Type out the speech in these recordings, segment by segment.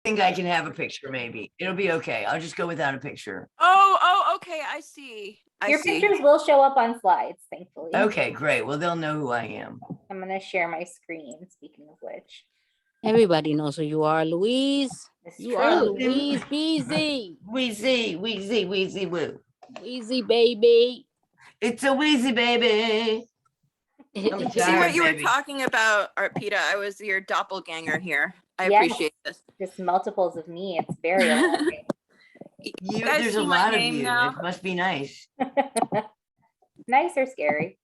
think I can have a picture, maybe. It'll be okay. I'll just go without a picture. Oh, okay. I see. Your pictures will show up on slides, thankfully. Okay, great. Well, they'll know who I am. I'm going to share my screen, speaking of which. Everybody knows who you are, Louise. You are Louise Beezy. Wheezy, wheezy, wheezy, woo. Wheezy, baby. It's a wheezy, baby. I'm See what you were talking about, Arpita. I was your doppelganger here. I appreciate this. Just multiples of me. It's very alarming. You guys There's see a my lot of name you. now? It must be nice. Nice or scary?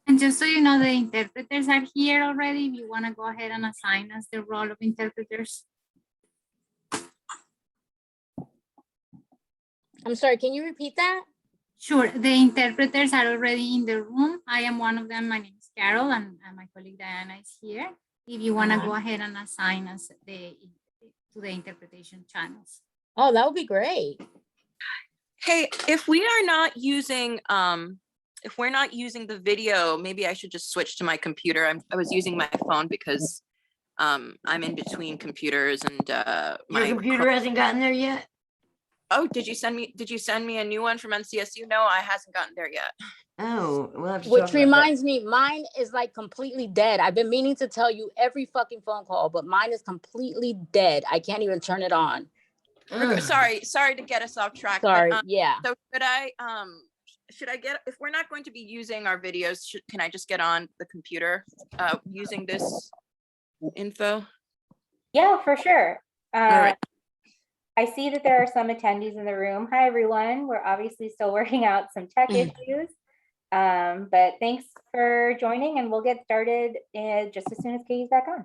And just so you know, the interpreters are here already. If you want to go ahead and assign us the role of interpreters. I'm sorry, can you repeat that? Sure, the interpreters are already in the room. I am one of them. My name is Carol, and my colleague Diana is here. If you want to go ahead and assign us to the interpretation channels. Oh, that would be great. Hey, if we are not using, if we're not using the video, maybe I should just switch to my computer. I was using my phone because I'm in between computers and Your computer hasn't gotten there yet? Oh, did you send me a new one from NCSU? No, I hasn't gotten there yet. Oh, we'll have to Which reminds me, mine is like completely dead. I've been meaning to tell you every fucking phone call, but mine is completely dead. I can't even turn it on. Sorry to get us off track. Sorry, but, yeah. So should I get, if we're not going to be using our videos, can I just get on the computer using this info? Yeah, for sure. All right. I see that there are some attendees in the room. Hi, everyone. We're obviously still working out some tech issues, but thanks for joining, and we'll get started just as soon as Katie's back on.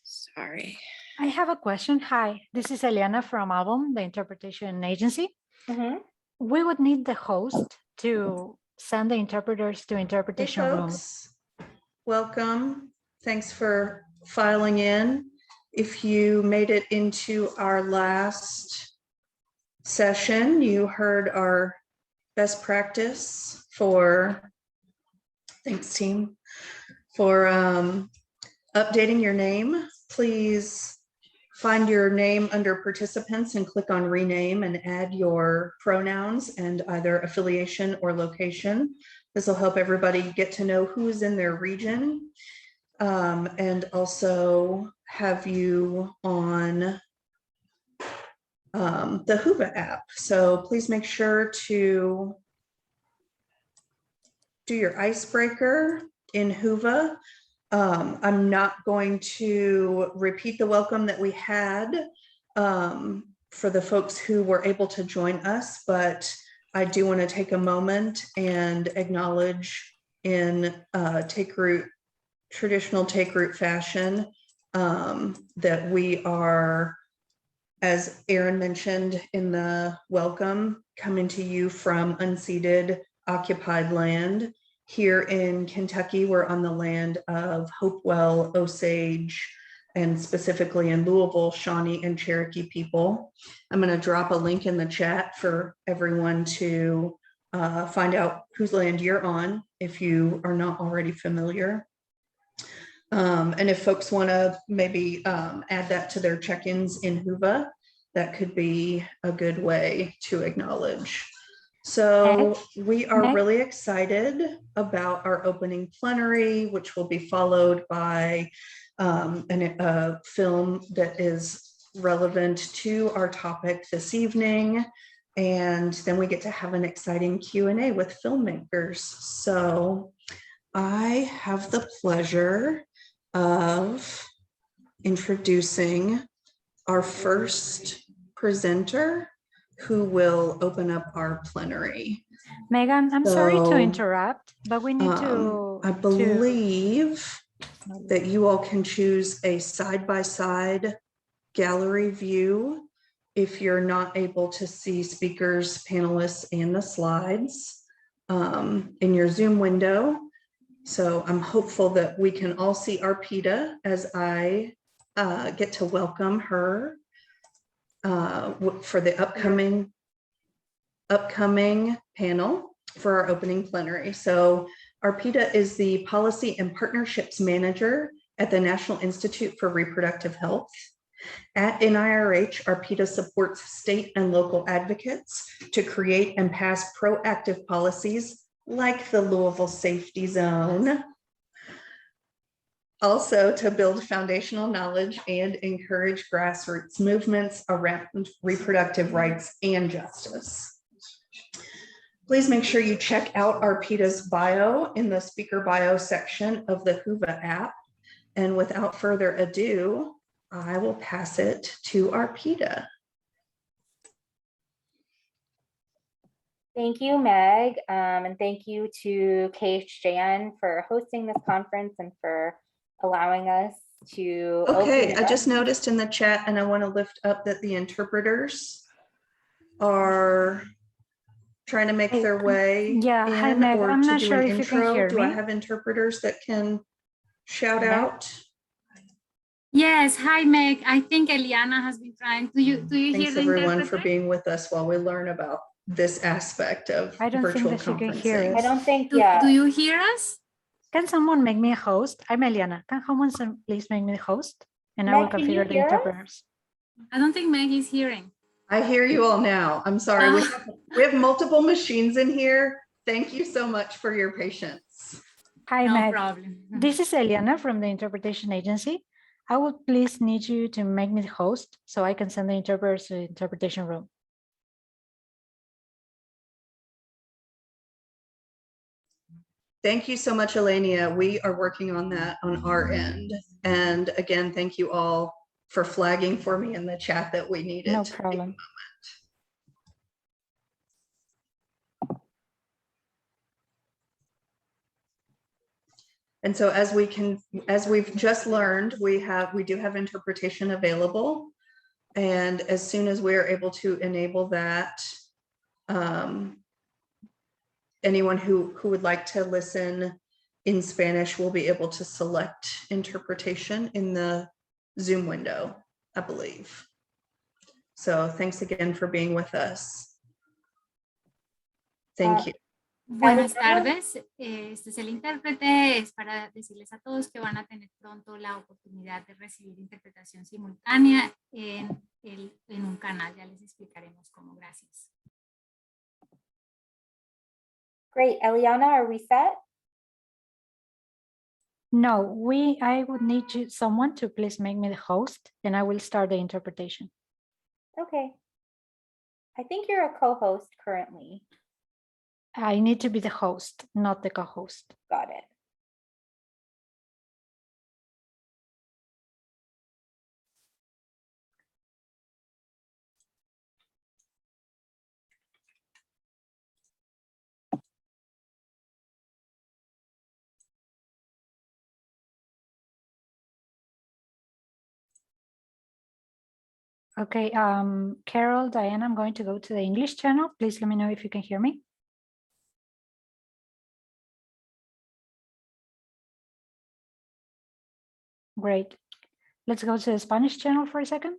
Sorry. I have a question. Hi, this is Eliana from Album, the interpretation agency. We would need the host to send the interpreters to interpretation room. Welcome. Thanks for filing in. If you made it into our last session, you heard our best practice for, thanks team, for updating your name. Please find your name under participants and click on rename and add your pronouns and either affiliation or location. This will help everybody get to know who is in their region. And also have you on the Whova app. So please make sure to do your icebreaker in Whova. I'm not going to repeat the welcome that we had for the folks who were able to join us, but I do want to take a moment and acknowledge in traditional take root fashion that we are, as Aaron mentioned in the welcome, coming to you from unceded occupied land. Here in Kentucky, we're on the land of Hopewell, Osage, and specifically in Louisville, Shawnee and Cherokee people. I'm going to drop a link in the chat for everyone to find out whose land you're on if you are not already familiar. And if folks want to maybe add that to their check-ins in Whova, that could be a good way to acknowledge. So we are really excited about our opening plenary, which will be followed by a film that is relevant to our topic this evening. And then we get to have an exciting Q&A with filmmakers. So I have the pleasure of introducing our first presenter who will open up our plenary. Megan, I'm sorry to interrupt, but we need to... I believe that you all can choose a side-by-side gallery view if you're not able to see speakers, panelists, and the slides in your Zoom window. So I'm hopeful that we can all see Arpita as I get to welcome her for the upcoming panel for our opening plenary. So Arpita is the Policy and Partnerships Manager at the National Institute for Reproductive Health. At NIRH, Arpita supports state and local advocates to create and pass proactive policies like the Louisville Safety Zone. Also, to build foundational knowledge and encourage grassroots movements around reproductive rights and justice. Please make sure you check out Arpita's bio in the speaker bio section of the Whova app. And without further ado, I will pass it to Arpita. Thank you, Meg, and thank you to KHJN for hosting this conference and for allowing us to. Okay, I just noticed in the chat, and I want to lift up that the interpreters are trying to make their way Yeah, hi, in Meg. or I'm to not do sure an if you can intro. hear Do I me. have interpreters that can shout Meg? out? Yes, hi Meg. I think Eliana has been trying. Do you hear Thanks the everyone for interpreter? being with us while we learn about this aspect of I don't think virtual that she can hear conferencing. I us. don't think, Do you hear us? Can someone make me a host? I'm Eliana. Can someone please make me the host? And I will Meg, can you configure the hear us? interpreters. I don't think Meg is hearing. I hear you all now. I'm sorry. We have multiple machines in here. Thank you so much for your patience. Hi, No Meg. problem. This is Eliana from the Interpretation Agency. I would please need you to make me the host so I can send the interpreters to the interpretation room. Thank you so much, Elenia. We are working on that on our end. And again, thank you all for flagging for me in the chat that we needed. No problem. And so as we've just learned, we do have interpretation available. And as soon as we are able to enable that, anyone who would like to listen in Spanish will be able to select interpretation in the Zoom window, I believe. So thanks again for being with us. Thank you. Buenas tardes, este es el intérprete, es para decirles a todos que van a tener pronto la oportunidad de recibir interpretación simultánea en un canal, ya les explicaremos cómo, gracias. Great, Eliana, are we set? No, I would need someone to please make me the host and I will start the interpretation. Okay. I think you're a co-host currently. I need to be the host, not the co-host. Got it. Okay, Carol, Diana, I'm going to go to the English channel. Please let me know if you can hear me. Great. Let's go to the Spanish channel for a second.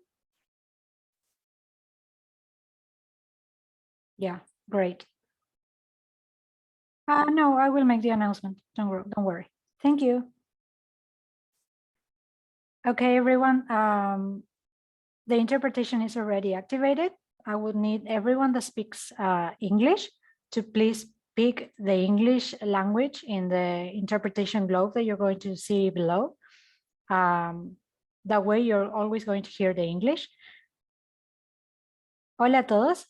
Yeah, great. No, I will make the announcement. Don't worry. Thank you. Okay, everyone. The interpretation is already activated. I would need everyone that speaks English to please pick the English language in the interpretation globe that you're going to see below. That way you're always going to hear the English. Hola a todos.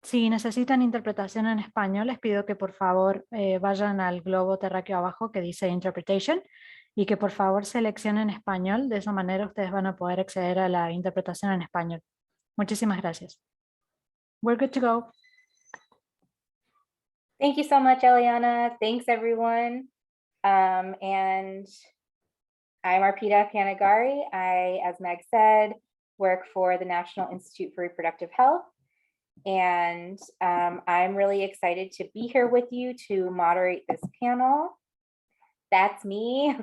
Si necesitan interpretación en español, les pido que por favor vayan al globo terráqueo abajo que dice Interpretation y que por favor seleccionen español. De esa manera ustedes van a poder acceder a la interpretación en español. Muchísimas gracias. We're good to go. Thank you so much, Eliana. Thanks, everyone. And I'm Arpita Appannagari. I, as Meg said, work for the National Institute for Reproductive Health. And I'm really excited to be here with you to moderate this panel. That's me.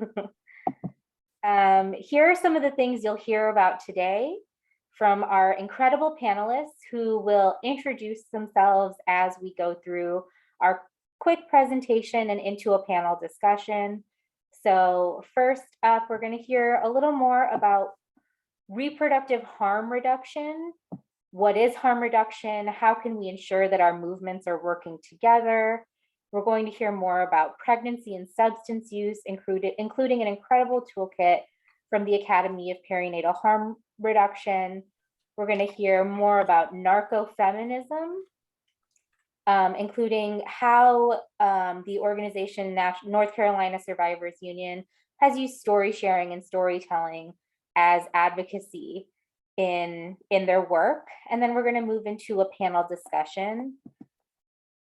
Here are some of the things you'll hear about today from our incredible panelists who will introduce themselves as we go through our quick presentation and into a panel discussion. So first up, we're going to hear a little more about reproductive harm reduction. What is harm reduction? How can we ensure that our movements are working together? We're going to hear more about pregnancy and substance use, including an incredible toolkit from the Academy of Perinatal Harm Reduction. We're going to hear more about narco-feminism, including how the organization North Carolina Survivors Union has used story sharing and storytelling as advocacy in their work. And then we're going to move into a panel discussion.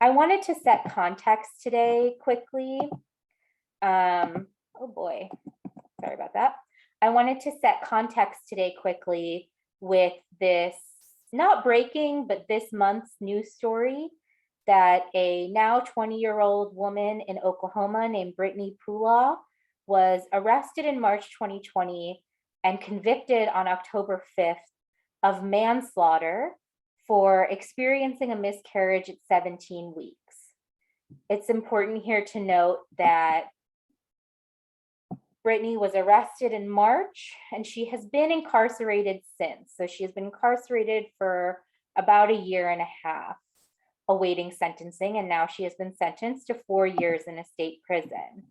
I wanted to set context today quickly. Oh boy, sorry about that. I wanted to set context today quickly with this, not breaking, but this month's news story that a now 20-year-old woman in Oklahoma named Brittany Pulaw was arrested in March 2020 and convicted on October 5th of manslaughter for experiencing a miscarriage at 17 weeks. It's important here to note that Brittany was arrested in March and she has been incarcerated since. So she has been incarcerated for about a year and a half, awaiting sentencing, and now she has been sentenced to 4 years in a state prison.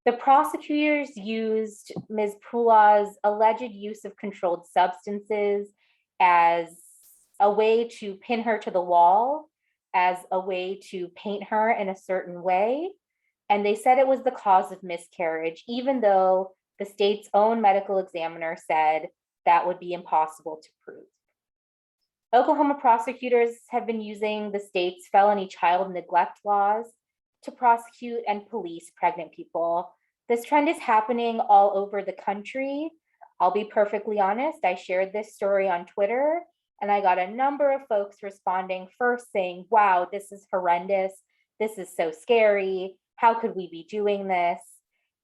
The prosecutors used Ms. Pulaw's alleged use of controlled substances as a way to pin her to the wall, as a way to paint her in a certain way. And they said it was the cause of miscarriage, even though the state's own medical examiner said that would be impossible to prove. Oklahoma prosecutors have been using the state's felony child neglect laws to prosecute and police pregnant people. This trend is happening all over the country. I'll be perfectly honest, I shared this story on Twitter and I got a number of folks responding first saying, wow, this is horrendous. This is so scary. How could we be doing this?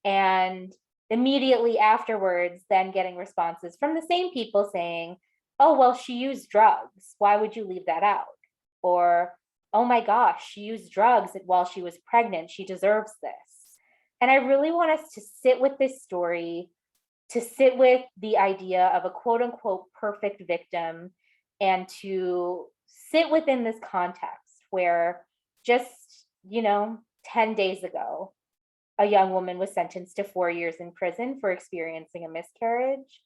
And immediately afterwards, then getting responses from the same people saying, oh, well, she used drugs. Why would you leave that out? Or, oh my gosh, she used drugs while she was pregnant. She deserves this. And I really want us to sit with this story, to sit with the idea of a quote unquote perfect victim, and to sit within this context where just, 10 days ago, a young woman was sentenced to 4 years in prison for experiencing a miscarriage,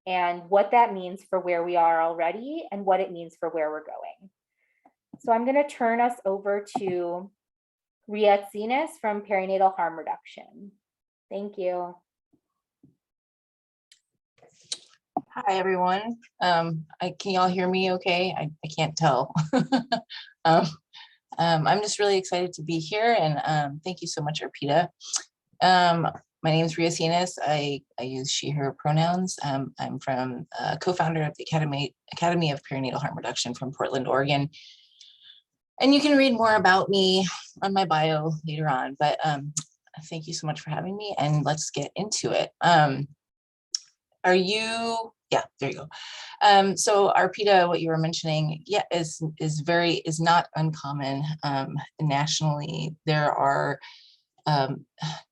and what that means for where we are already and what it means for where we're going. So I'm going to turn us over to Ria Tsinas from Perinatal Harm Reduction. Thank you. Hi, everyone. Can y'all hear me okay? I can't tell. I'm just really excited to be here, and thank you so much, Arpita. My name is Ria Tsinas. I use she, her pronouns. I'm from co-founder of the Academy of Perinatal Harm Reduction from Portland, Oregon. And you can read more about me on my bio later on, but thank you so much for having me, and let's get into it. Yeah, there you go. So Arpita, what you were mentioning, yeah, is not uncommon. Nationally, there are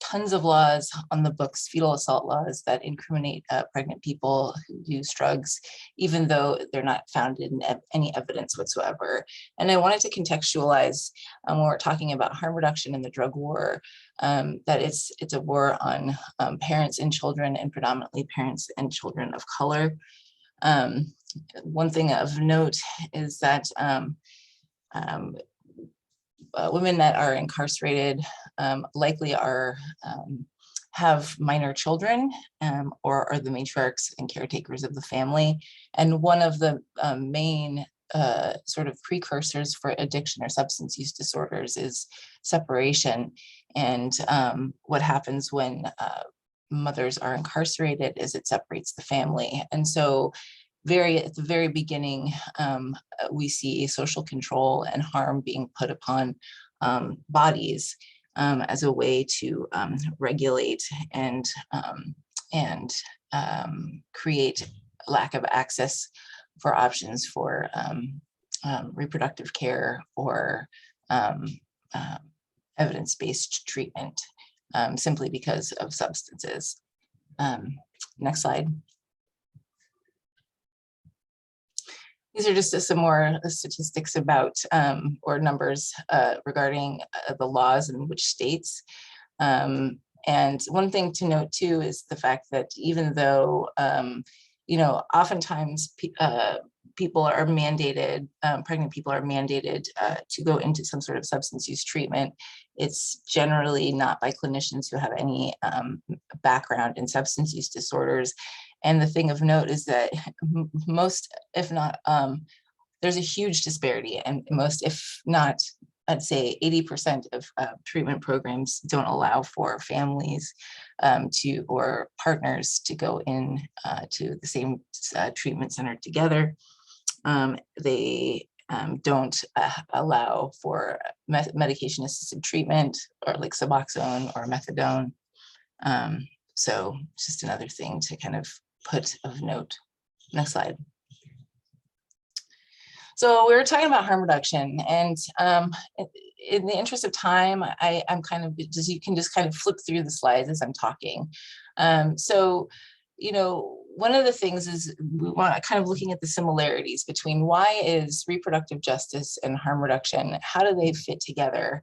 tons of laws on the books, fetal assault laws, that incriminate pregnant people who use drugs, even though they're not founded in any evidence whatsoever. And I wanted to contextualize when we're talking about harm reduction in the drug war, that it's a war on parents and children, and predominantly parents and children of color. One thing of note is that women that are incarcerated likely have minor children, or are the matriarchs and caretakers of the family. And one of the main sort of precursors for addiction or substance use disorders is separation. And what happens when mothers are incarcerated is it separates the family. And so at the very beginning, we see social control and harm being put upon bodies as a way to regulate and create lack of access for options for reproductive care or evidence-based treatment. simply because of substances. Next slide. These are just some more statistics about or numbers regarding the laws in which states. And one thing to note too is the fact that even though, you know, oftentimes people are mandated, pregnant people are mandated to go into some sort of substance use treatment, it's generally not by clinicians who have any background in substance use disorders. And the thing of note is that most, if not, there's a huge disparity, and most, if not, I'd say 80% of treatment programs don't allow for families or partners to go in to the same treatment center together. They don't allow for medication assisted treatment, or like Suboxone or methadone. So just another thing to kind of put of note. Next slide. So we were talking about harm reduction, and in the interest of time, I'm kind of just, you can just kind of flip through the slides as I'm talking. So, you know, one of the things is we want to kind of looking at the similarities between why is reproductive justice and harm reduction, how do they fit together?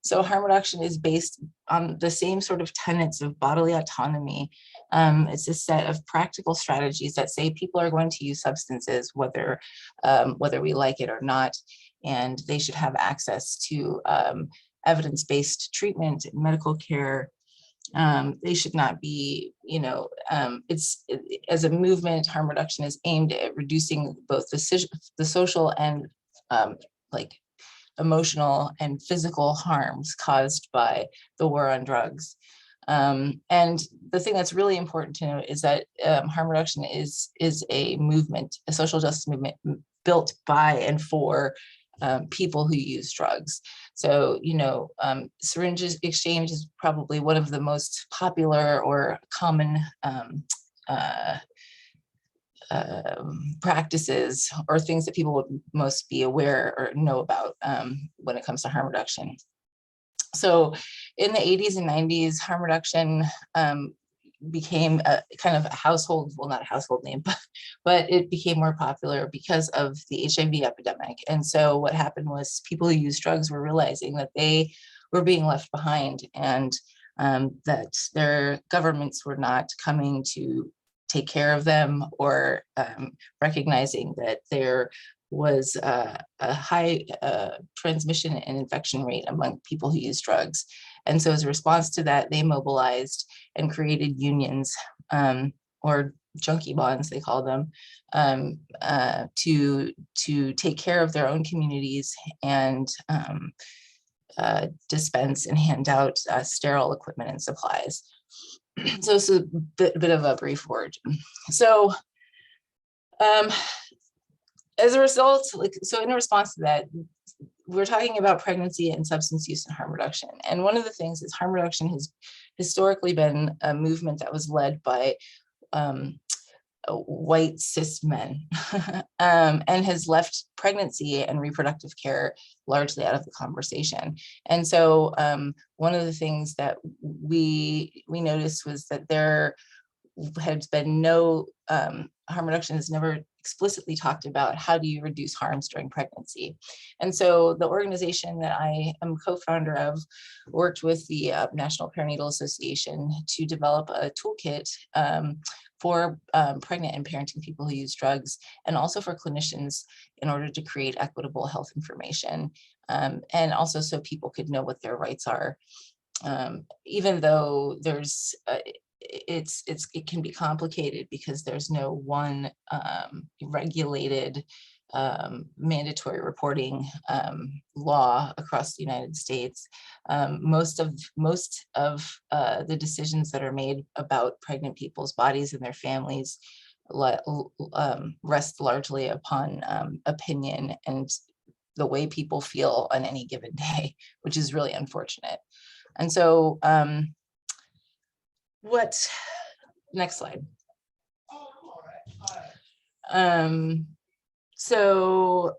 So harm reduction is based on the same sort of tenets of bodily autonomy. It's a set of practical strategies that say people are going to use substances, whether we like it or not, and they should have access to evidence-based treatment, medical care. They should not be, you know, as a movement, harm reduction is aimed at reducing both the social and like emotional and physical harms caused by the war on drugs. And the thing that's really important to note is that harm reduction is a movement, a social justice movement built by and for people who use drugs. So, you know, syringe exchange is probably one of the most popular or common practices or things that people would most be aware or know about when it comes to harm reduction. So in the 80s and 90s, harm reduction became a kind of a household, well, not a household name, but it became more popular because of the HIV epidemic. And so what happened was people who use drugs were realizing that they were being left behind, and that their governments were not coming to take care of them, or recognizing that there was a high transmission and infection rate among people who use drugs. And so as a response to that, they mobilized and created unions, or junkie bonds, they call them, to take care of their own communities and dispense and hand out sterile equipment and supplies. So it's a bit of a brief origin. So as a result, so in response to that, we're talking about pregnancy and substance use and harm reduction. And one of the things is harm reduction has historically been a movement that was led by white cis men and has left pregnancy and reproductive care largely out of the conversation. And so one of the things that we noticed was that there had been no, harm reduction has never explicitly talked about how do you reduce harms during pregnancy. And so the organization that I am co-founder of worked with the National Perinatal Association to develop a toolkit for pregnant and parenting people who use drugs, and also for clinicians in order to create equitable health information, and also so people could know what their rights are. Even though there's it can be complicated because there's no one regulated mandatory reporting law across the United States. Most of the decisions that are made about pregnant people's bodies and their families rest largely upon opinion and the way people feel on any given day, which is really unfortunate. And so next slide. So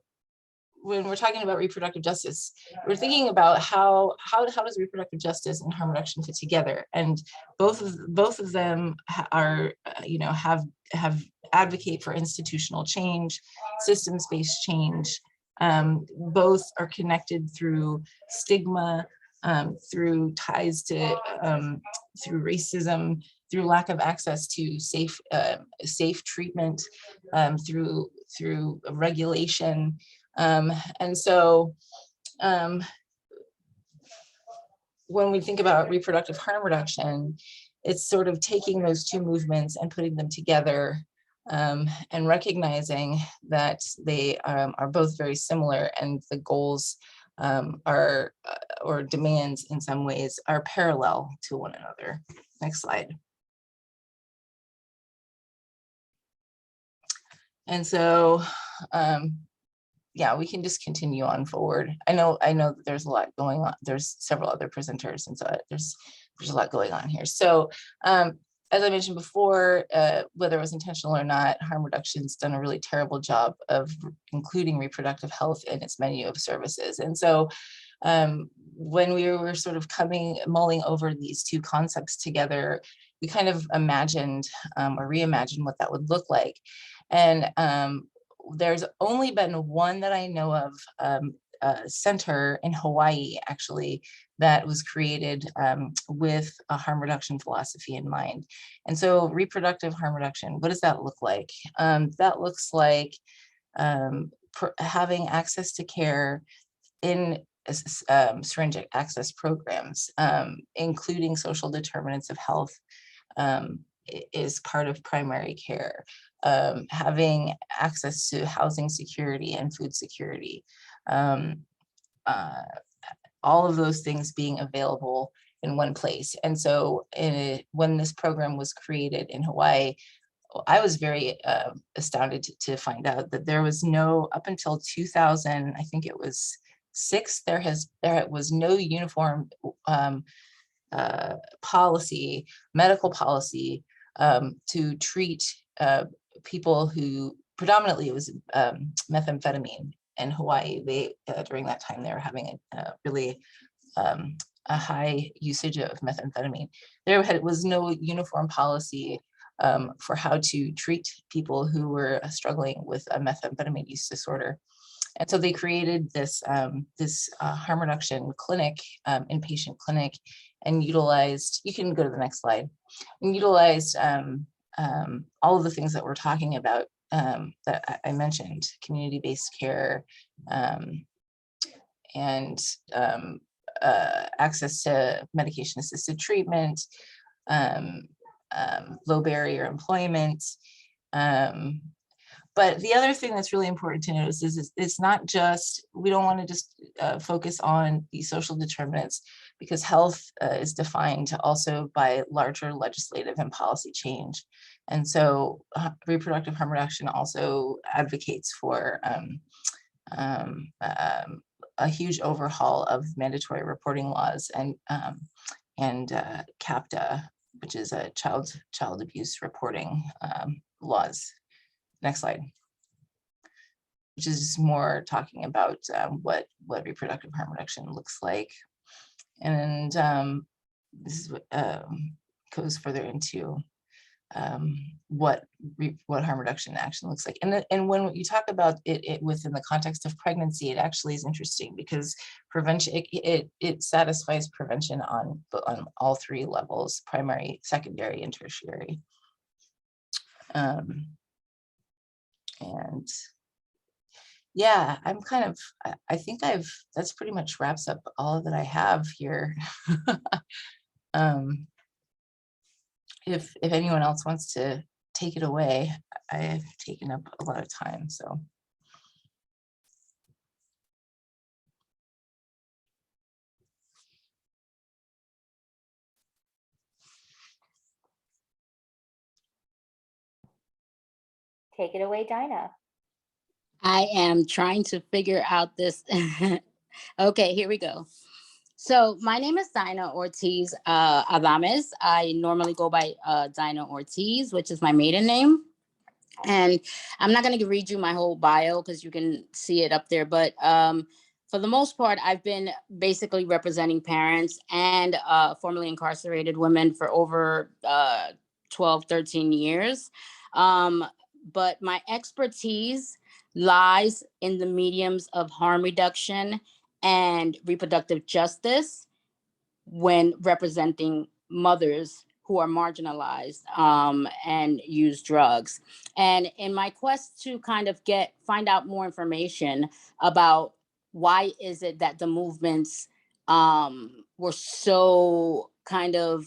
when we're talking about reproductive justice, we're thinking about how does reproductive justice and harm reduction fit together, and both of them are have advocate for institutional change, systems-based change. Both are connected through stigma, through ties to through racism, through lack of access to safe treatment, through regulation. And so when we think about reproductive harm reduction, it's sort of taking those two movements and putting them together, and recognizing that they are both very similar, and the goals are, or demands in some ways, are parallel to one another. Next slide. And so, yeah, we can just continue on forward. I know that there's a lot going on. There's several other presenters, and so there's a lot going on here. So as I mentioned before, whether it was intentional or not, harm reduction's done a really terrible job of including reproductive health in its menu of services. And so when we were sort of mulling over these two concepts together, we kind of imagined or reimagined what that would look like. And there's only been one that I know of, center in Hawaii, actually, that was created with a harm reduction philosophy in mind. And so reproductive harm reduction, what does that look like? That looks like having access to care in syringe access programs, including social determinants of health, is part of primary care. Having access to housing security and food security, all of those things being available in one place. And so when this program was created in Hawaii, I was very astounded to find out that there was no, up until 2000, I think it was 6, there was no uniform policy, medical policy, to treat people who, predominantly it was methamphetamine in Hawaii. They during that time they were having a really a high usage of methamphetamine. There was no uniform policy for how to treat people who were struggling with a methamphetamine use disorder. And so they created this harm reduction clinic, inpatient clinic, and utilized, you can go to the next slide, and utilized all of the things that we're talking about that I mentioned: community-based care, and access to medication-assisted treatment, low barrier employment. But the other thing that's really important to notice is it's not just, we don't want to just focus on the social determinants, because health is defined also by larger legislative and policy change. And so reproductive harm reduction also advocates for a huge overhaul of mandatory reporting laws and CAPTA, which is a child abuse reporting laws. Next slide. Which is just more talking about what reproductive harm reduction looks like. And this is what goes further into what harm reduction action looks like. And when you talk about it within the context of pregnancy, it actually is interesting, because prevention, it satisfies prevention on all 3 levels: primary, secondary, and tertiary. And yeah, I think that's pretty much wraps up all that I have here. If anyone else wants to take it away, I have taken up a lot of time, so. Take it away, Dinah. I am trying to figure out this. Okay, here we go. So my name is Dinah Ortiz Adames. I normally go by Dinah Ortiz, which is my maiden name. And I'm not going to read you my whole bio because you can see it up there. But for the most part, I've been basically representing parents and formerly incarcerated women for over 12, 13 years. But my expertise lies in the mediums of harm reduction and reproductive justice when representing mothers who are marginalized and use drugs. And in my quest to kind of find out more information about why is it that the movements were so kind of,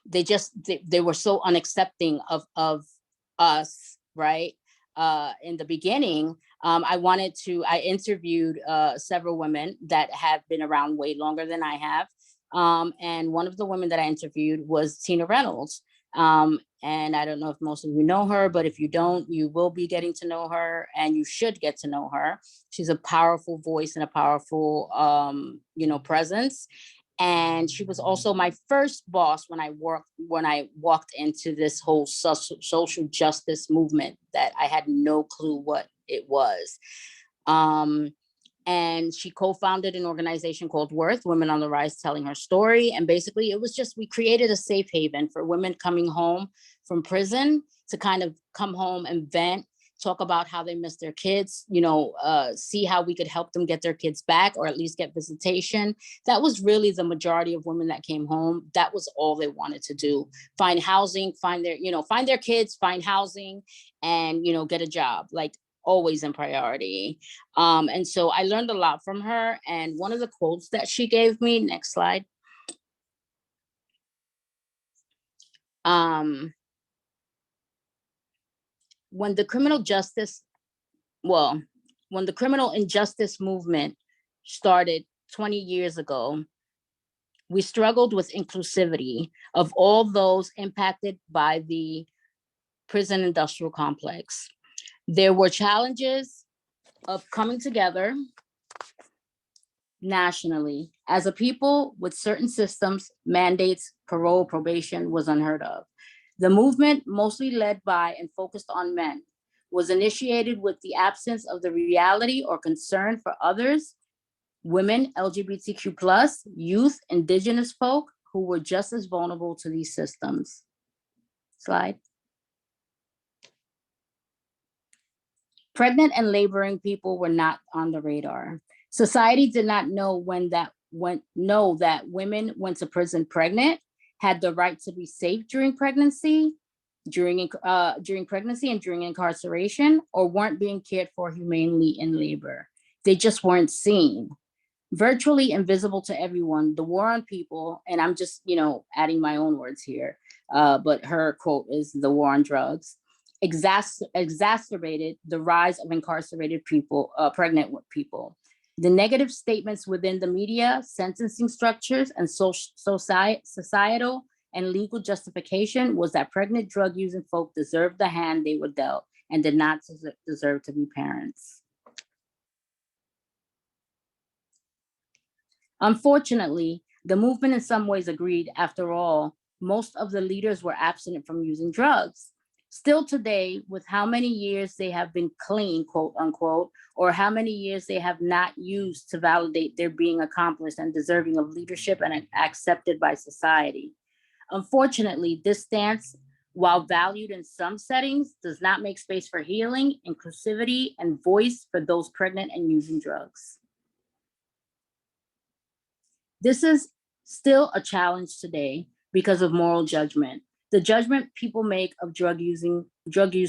they were so unaccepting of us, right? In the beginning, I interviewed several women that have been around way longer than I have. And one of the women that I interviewed was Tina Reynolds. And I don't know if most of you know her, but if you don't, you will be getting to know her and you should get to know her. She's a powerful voice and a powerful, presence. And she was also my first boss when I walked into this whole social justice movement that I had no clue what it was. And she co-founded an organization called Worth, Women on the Rise, telling her story. And basically it was we created a safe haven for women coming home from prison to kind of come home and vent, talk about how they miss their kids, see how we could help them get their kids back or at least get visitation. That was really the majority of women that came home. That was all they wanted to do. Find housing, find their kids, find housing, and, get a job, like always in priority. And so I learned a lot from her. And one of the quotes that she gave me, next slide. When the criminal injustice movement started 20 years ago, we struggled with inclusivity of all those impacted by the prison industrial complex. There were challenges of coming together nationally as a people with certain systems, mandates, parole, probation was unheard of. The movement, mostly led by and focused on men, was initiated with the absence of the reality or concern for others, women, LGBTQ+, youth, indigenous folk, who were just as vulnerable to these systems. Slide. Pregnant and laboring people were not on the radar. Society did not know that women went to prison pregnant, had the right to be safe during pregnancy, during pregnancy and during incarceration, or weren't being cared for humanely in labor. They just weren't seen. Virtually invisible to everyone, the war on people, and I'm just, adding my own words here, but her quote is the war on drugs, exacerbated the rise of incarcerated people, pregnant people. The negative statements within the media, sentencing structures, and societal and legal justification was that pregnant drug using folk deserved the hand they were dealt and did not deserve to be parents. Unfortunately, the movement in some ways agreed. After all, most of the leaders were abstinent from using drugs. Still today, with how many years they have been clean, quote unquote, or how many years they have not used to validate their being accomplished and deserving of leadership and accepted by society. Unfortunately, this stance, while valued in some settings, does not make space for healing, inclusivity, and voice for those pregnant and using drugs. This is still a challenge today because of moral judgment. The judgment people make of drug use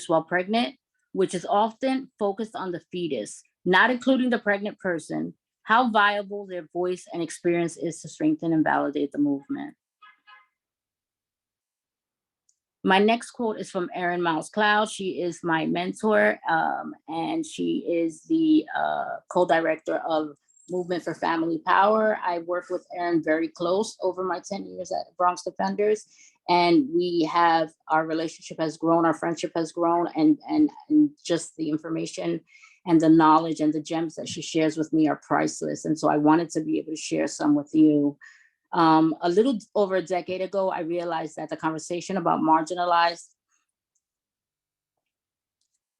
while pregnant, which is often focused on the fetus, not including the pregnant person, how viable their voice and experience is to strengthen and validate the movement. My next quote is from Erin Miles Cloud. She is my mentor, and she is the co-director of Movement for Family Power. I work with Erin very close over my 10 years at Bronx Defenders, and our relationship has grown, our friendship has grown, and just the information and the knowledge and the gems that she shares with me are priceless. And so I wanted to be able to share some with you. A little over a decade ago, I realized that the conversation about marginalized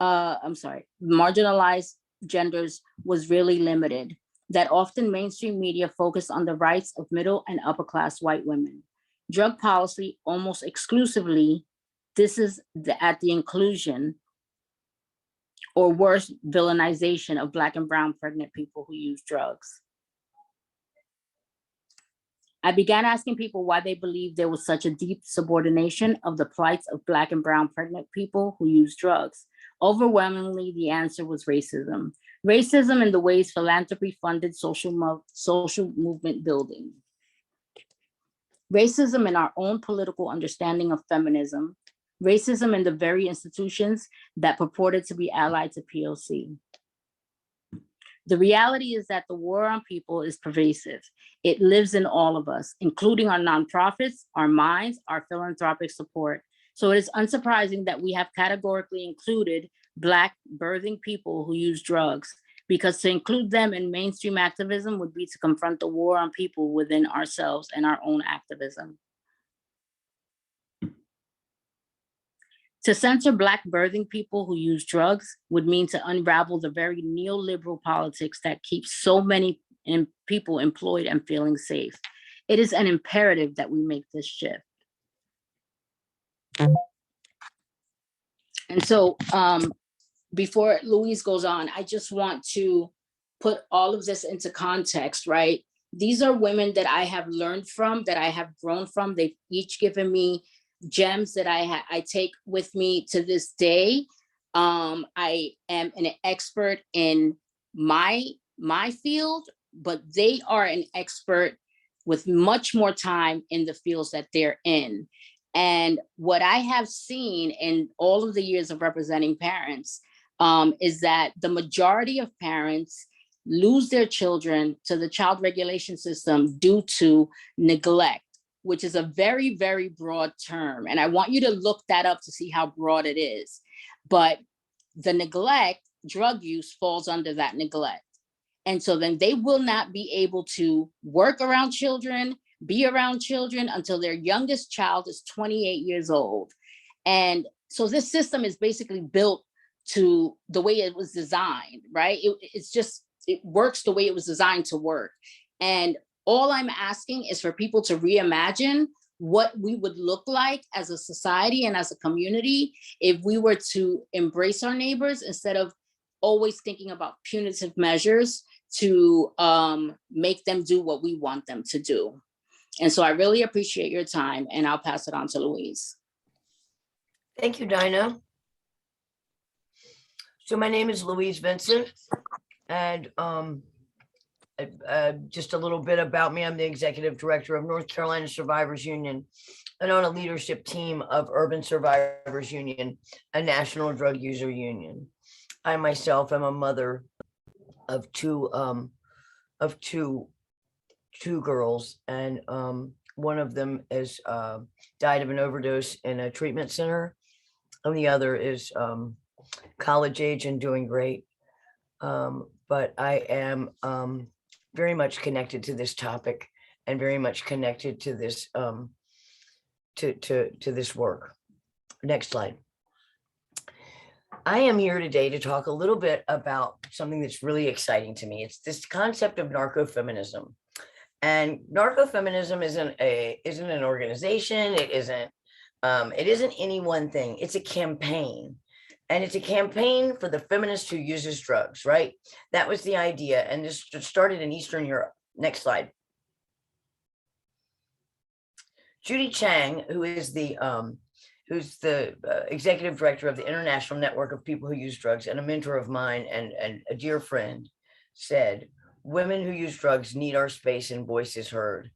marginalized genders was really limited, that often mainstream media focused on the rights of middle and upper class white women. Drug policy almost exclusively, this is at the inclusion or worse, villainization of Black and brown pregnant people who use drugs. I began asking people why they believed there was such a deep subordination of the plights of Black and brown pregnant people who use drugs. Overwhelmingly, the answer was racism. Racism in the ways philanthropy funded social movement building. Racism in our own political understanding of feminism. Racism in the very institutions that purported to be allied to POC. The reality is that the war on people is pervasive. It lives in all of us, including our nonprofits, our minds, our philanthropic support. So it is unsurprising that we have categorically included Black birthing people who use drugs, because to include them in mainstream activism would be to confront the war on people within ourselves and our own activism. To censor Black birthing people who use drugs would mean to unravel the very neoliberal politics that keeps so many people employed and feeling safe. It is an imperative that we make this shift. And so before Louise goes on, I just want to put all of this into context, right? These are women that I have learned from, that I have grown from. They've each given me gems that I take with me to this day. I am an expert in my field, but they are an expert with much more time in the fields that they're in. And what I have seen in all of the years of representing parents is that the majority of parents lose their children to the child regulation system due to neglect, which is a very, very broad term. And I want you to look that up to see how broad it is. But the neglect, drug use falls under that neglect. And so then they will not be able to work around children, be around children until their youngest child is 28 years old. And so this system is basically built to the way it was designed, right? It works the way it was designed to work. And all I'm asking is for people to reimagine what we would look like as a society and as a community if we were to embrace our neighbors instead of always thinking about punitive measures to make them do what we want them to do. And so I really appreciate your time, and I'll pass it on to Louise. Thank you, Dinah. So my name is Louise Vincent, and just a little bit about me. I'm the executive director of North Carolina Survivors Union and on a leadership team of Urban Survivors Union, a national drug user union. I myself am a mother of two girls, and one of them is died of an overdose in a treatment center, and the other is college age and doing great. But I am very much connected to this topic and very much connected to this to this work. Next slide. I am here today to talk a little bit about something that's really exciting to me. It's this concept of narco-feminism. And narco-feminism isn't an organization. It isn't any one thing. It's a campaign. And it's a campaign for the feminist who uses drugs, right? That was the idea. And this started in Eastern Europe. Next slide. Judy Chang, who is the executive director of the International Network of People Who Use Drugs and a mentor of mine and a dear friend, said, women who use drugs need our space and voices heard.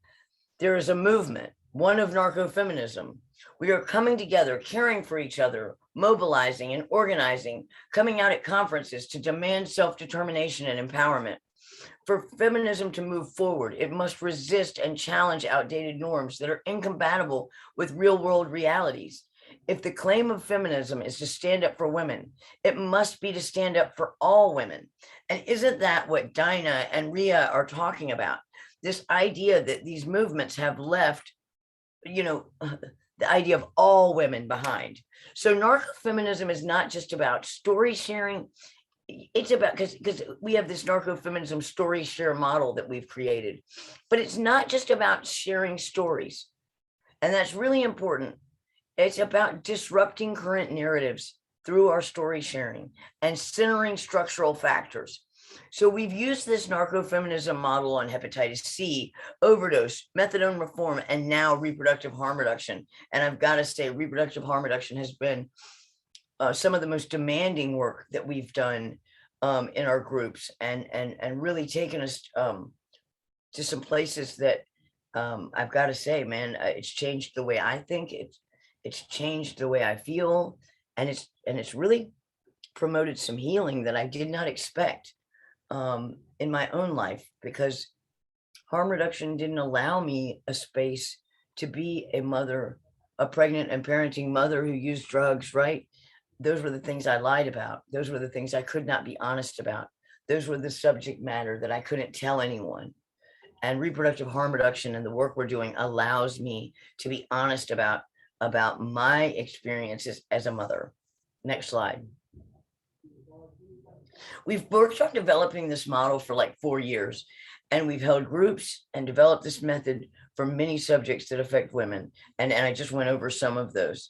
There is a movement, one of narco-feminism. We are coming together, caring for each other, mobilizing and organizing, coming out at conferences to demand self-determination and empowerment. For feminism to move forward, it must resist and challenge outdated norms that are incompatible with real-world realities. If the claim of feminism is to stand up for women, it must be to stand up for all women. And isn't that what Dinah and Ria are talking about? This idea that these movements have left, the idea of all women behind. So narcofeminism is not just about story sharing. It's about, because we have this narcofeminism story share model that we've created, but it's not just about sharing stories. And that's really important. It's about disrupting current narratives through our story sharing and centering structural factors. So we've used this narcofeminism model on hepatitis C, overdose, methadone reform, and now reproductive harm reduction. And I've got to say, reproductive harm reduction has been some of the most demanding work that we've done in our groups, and really taken us to some places that I've got to say, man, it's changed the way I think. It's changed the way I feel, and it's really promoted some healing that I did not expect in my own life, because harm reduction didn't allow me a space to be a mother, a pregnant and parenting mother who used drugs, right? Those were the things I lied about. Those were the things I could not be honest about. Those were the subject matter that I couldn't tell anyone. And reproductive harm reduction and the work we're doing allows me to be honest about my experiences as a mother. Next slide. We've worked on developing this model for like 4 years, and we've held groups and developed this method for many subjects that affect women. And I just went over some of those.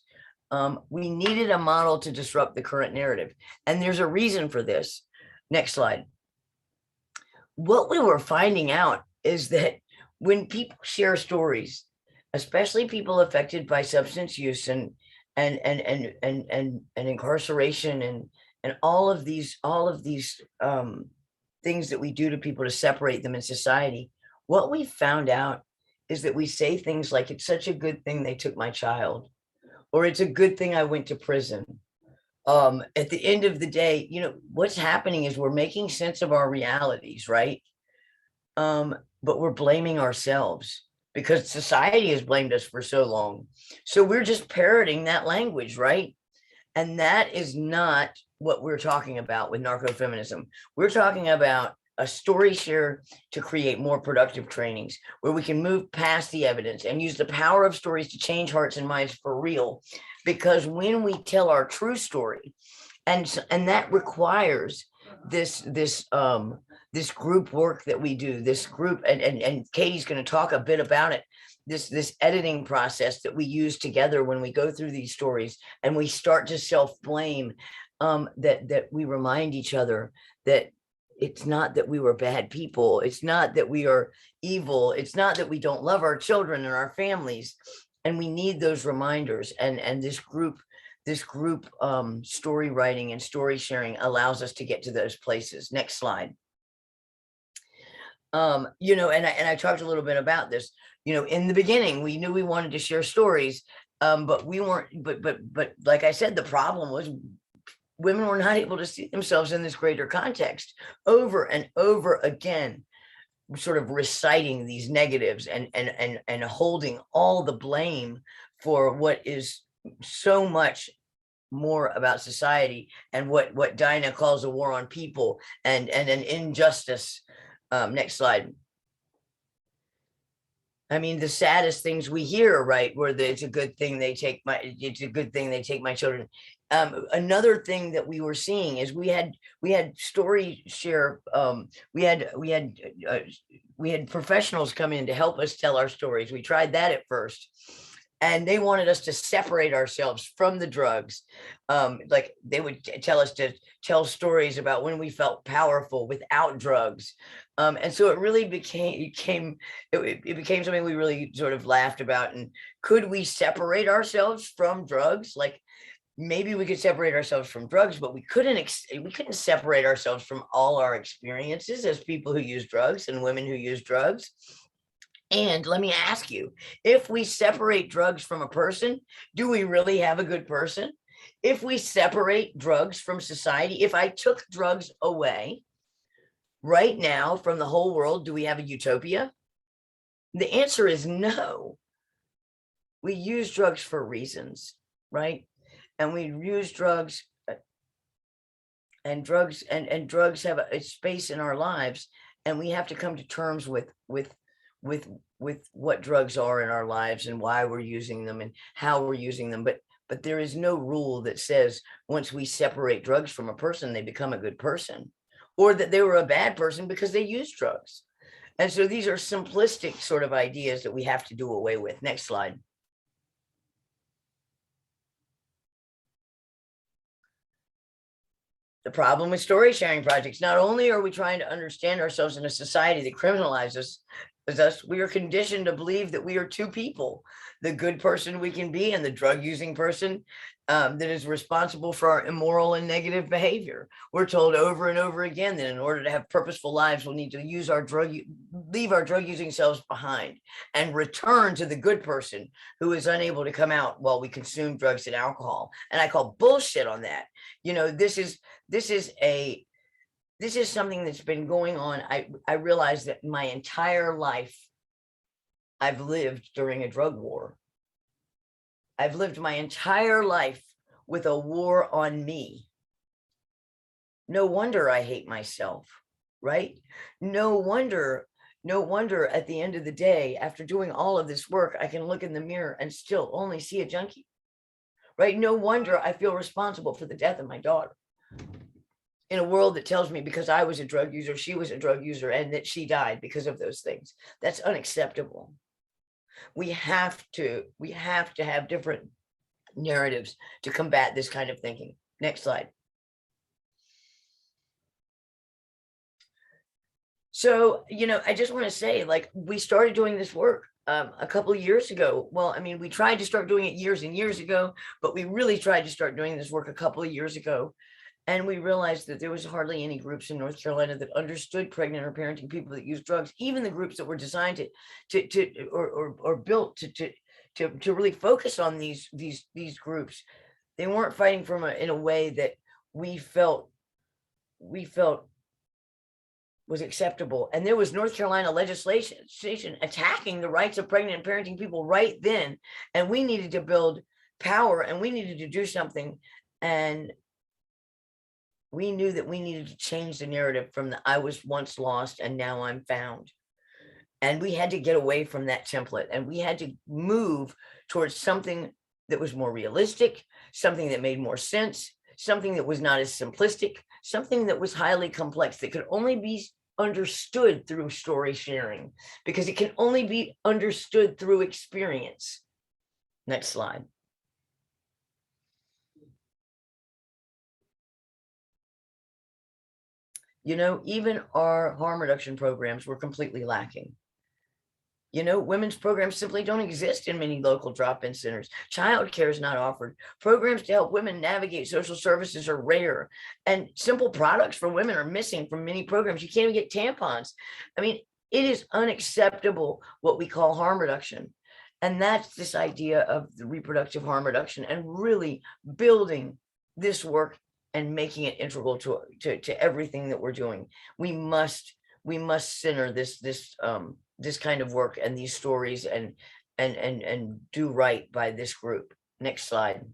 We needed a model to disrupt the current narrative, and there's a reason for this. Next slide. What we were finding out is that when people share stories, especially people affected by substance use and incarceration and all of these things that we do to people to separate them in society, what we found out is that we say things like, it's such a good thing they took my child, or it's a good thing I went to prison. At the end of the day, you know, what's happening is we're making sense of our realities, right? But we're blaming ourselves because society has blamed us for so long. So we're just parroting that language, right? And that is not what we're talking about with narcofeminism. We're talking about a story share to create more productive trainings where we can move past the evidence and use the power of stories to change hearts and minds for real. Because when we tell our true story, and that requires this group work that we do, this group, and Caty's going to talk a bit about it, this editing process that we use together when we go through these stories and we start to self-blame, that we remind each other that it's not that we were bad people. It's not that we are evil. It's not that we don't love our children and our families. And we need those reminders. And this group story writing and story sharing allows us to get to those places. Next slide. You know, and I talked a little bit about this. You know, in the beginning, we knew we wanted to share stories, but we weren't. But like I said, the problem was women were not able to see themselves in this greater context. Over and over again, sort of reciting these negatives and holding all the blame for what is so much more about society and what Dinah calls a war on people and an injustice. Next slide. I mean, the saddest things we hear, right, where it's a good thing they take my children. Another thing that we were seeing is we had story share. We had professionals come in to help us tell our stories. We tried that at first, and they wanted us to separate ourselves from the drugs. Like they would tell us to tell stories about when we felt powerful without drugs. And so it really became something we really sort of laughed about. And could we separate ourselves from drugs? Like maybe we could separate ourselves from drugs, but we couldn't separate ourselves from all our experiences as people who use drugs and women who use drugs. And let me ask you, if we separate drugs from a person, do we really have a good person? If we separate drugs from society, if I took drugs away right now from the whole world, do we have a utopia? The answer is no. We use drugs for reasons, right? And we use drugs, and drugs have a space in our lives, and we have to come to terms with with what drugs are in our lives and why we're using them and how we're using them. But there is no rule that says once we separate drugs from a person, they become a good person, or that they were a bad person because they used drugs. And so these are simplistic sort of ideas that we have to do away with. Next slide. The problem with story sharing projects, not only are we trying to understand ourselves in a society that criminalizes us, we are conditioned to believe that we are two people, the good person we can be and the drug using person that is responsible for our immoral and negative behavior. We're told over and over again that in order to have purposeful lives, we'll need to use leave our drug using selves behind and return to the good person who is unable to come out while we consume drugs and alcohol. And I call bullshit on that. You know, this is something that's been going on. I realize that my entire life I've lived during a drug war. I've lived my entire life with a war on me. No wonder I hate myself, right? No wonder at the end of the day, after doing all of this work, I can look in the mirror and still only see a junkie, right? No wonder I feel responsible for the death of my daughter in a world that tells me because I was a drug user, she was a drug user, and that she died because of those things. That's unacceptable. We have to have different narratives to combat this kind of thinking. Next slide. So, you know, I just want to say, like, we started doing this work a couple of years ago. Well, I mean, we tried to start doing it years and years ago, but we really tried to start doing this work a couple of years ago. And we realized that there was hardly any groups in North Carolina that understood pregnant or parenting people that use drugs, even the groups that were designed or built to really focus on these groups. They weren't fighting in a way that we felt was acceptable. And there was North Carolina legislation attacking the rights of pregnant and parenting people right then. And we needed to build power and we needed to do something. And we knew that we needed to change the narrative from the I was once lost and now I'm found. And we had to get away from that template and we had to move towards something that was more realistic, something that made more sense, something that was not as simplistic, something that was highly complex, that could only be understood through story sharing, because it can only be understood through experience. Next slide. You know, even our harm reduction programs were completely lacking. You know, women's programs simply don't exist in many local drop-in centers. Childcare is not offered. Programs to help women navigate social services are rare. And simple products for women are missing from many programs. You can't even get tampons. I mean, it is unacceptable what we call harm reduction. And that's this idea of the reproductive harm reduction and really building this work and making it integral to everything that we're doing. We must center this kind of work and these stories and do right by this group. Next slide.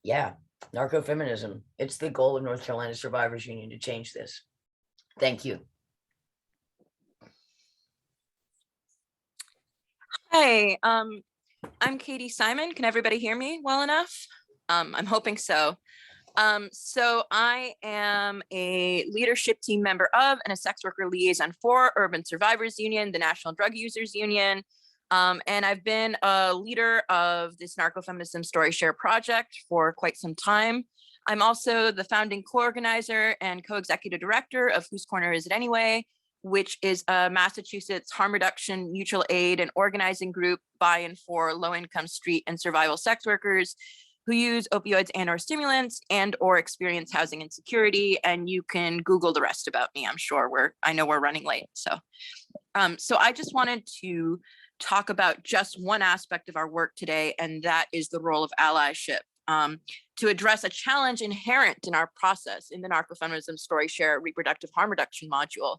Yeah, narcofeminism. It's the goal of North Carolina Survivors Union to change this. Thank you. Hi, I'm Caty Simon. Can everybody hear me well enough? I'm hoping so. So I am a leadership team member of and a sex worker liaison for Urban Survivors Union, the National Drug Users Union. And I've been a leader of this narcofeminism story share project for quite some time. I'm also the founding co-organizer and co-executive director of Whose Corner Is It Anyway, which is a Massachusetts harm reduction, mutual aid, and organizing group by and for low-income street and survival sex workers who use opioids and or stimulants and or experience housing insecurity. And you can Google the rest about me. I'm sure I know we're running late. So I just wanted to talk about just one aspect of our work today, and that is the role of allyship to address a challenge inherent in our process in the narcofeminism story share reproductive harm reduction module.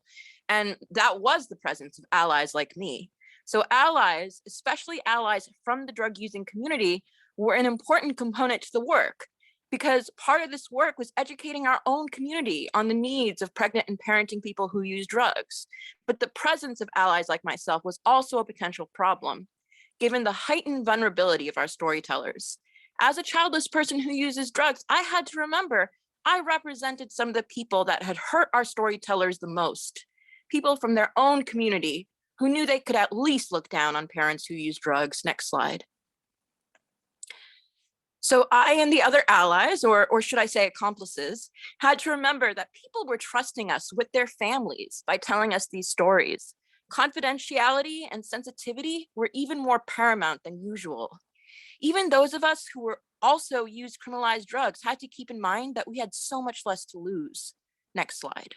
And that was the presence of allies like me. So allies, especially allies from the drug using community, were an important component to the work because part of this work was educating our own community on the needs of pregnant and parenting people who use drugs. But the presence of allies like myself was also a potential problem, given the heightened vulnerability of our storytellers. As a childless person who uses drugs, I had to remember I represented some of the people that had hurt our storytellers the most, people from their own community who knew they could at least look down on parents who use drugs. Next slide. So I and the other allies, or should I say accomplices, had to remember that people were trusting us with their families by telling us these stories. Confidentiality and sensitivity were even more paramount than usual. Even those of us who were also used criminalized drugs had to keep in mind that we had so much less to lose. Next slide.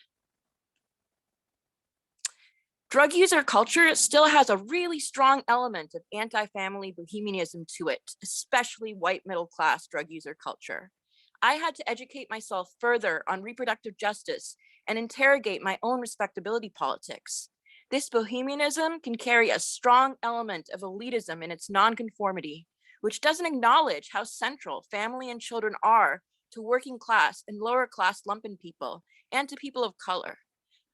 Drug user culture still has a really strong element of anti-family bohemianism to it, especially white middle-class drug user culture. I had to educate myself further on reproductive justice and interrogate my own respectability politics. This bohemianism can carry a strong element of elitism in its nonconformity, which doesn't acknowledge how central family and children are to working class and lower class lumpen people and to people of color.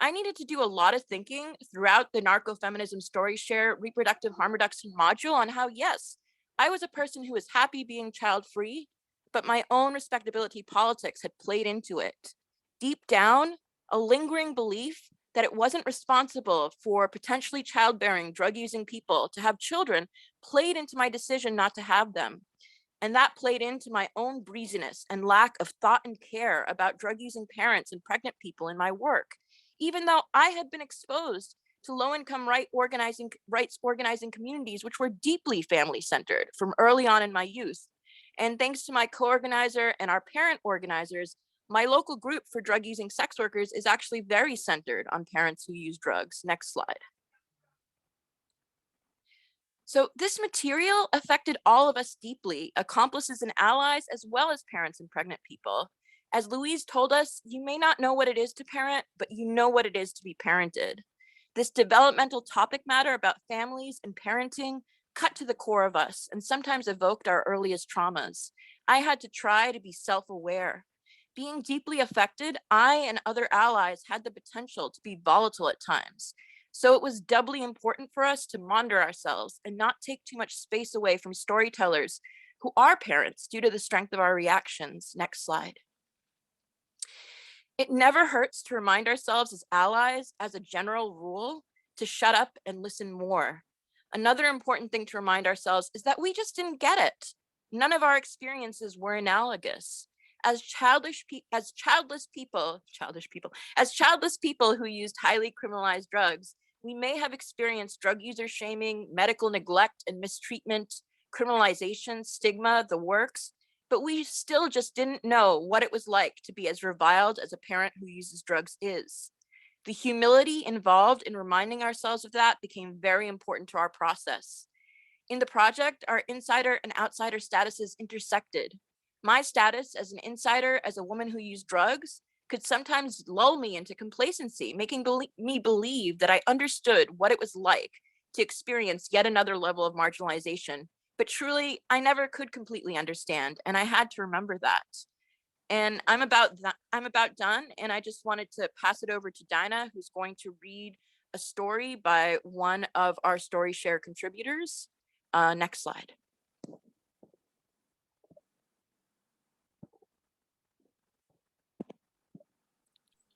I needed to do a lot of thinking throughout the narco-feminism story share reproductive harm reduction module on how, yes, I was a person who was happy being child-free, but my own respectability politics had played into it. Deep down, a lingering belief that it wasn't responsible for potentially childbearing, drug-using people to have children played into my decision not to have them. And that played into my own breeziness and lack of thought and care about drug-using parents and pregnant people in my work, even though I had been exposed to low-income rights organizing communities, which were deeply family-centered from early on in my youth. And thanks to my co-organizer and our parent organizers, my local group for drug-using sex workers is actually very centered on parents who use drugs. Next slide. So this material affected all of us deeply, accomplices and allies, as well as parents and pregnant people. As Louise told us, you may not know what it is to parent, but you know what it is to be parented. This developmental topic matter about families and parenting cut to the core of us and sometimes evoked our earliest traumas. I had to try to be self-aware. Being deeply affected, I and other allies had the potential to be volatile at times. So it was doubly important for us to monitor ourselves and not take too much space away from storytellers who are parents due to the strength of our reactions. Next slide. It never hurts to remind ourselves as allies, as a general rule, to shut up and listen more. Another important thing to remind ourselves is that we just didn't get it. None of our experiences were analogous. As childless people who used highly criminalized drugs, we may have experienced drug user shaming, medical neglect and mistreatment, criminalization, stigma, the works, but we still just didn't know what it was like to be as reviled as a parent who uses drugs is. The humility involved in reminding ourselves of that became very important to our process. In the project, our insider and outsider statuses intersected. My status as an insider, as a woman who used drugs, could sometimes lull me into complacency, making me believe that I understood what it was like to experience yet another level of marginalization. But truly, I never could completely understand, and I had to remember that. And I'm about done, and I just wanted to pass it over to Dinah, who's going to read a story by one of our story share contributors. Next slide.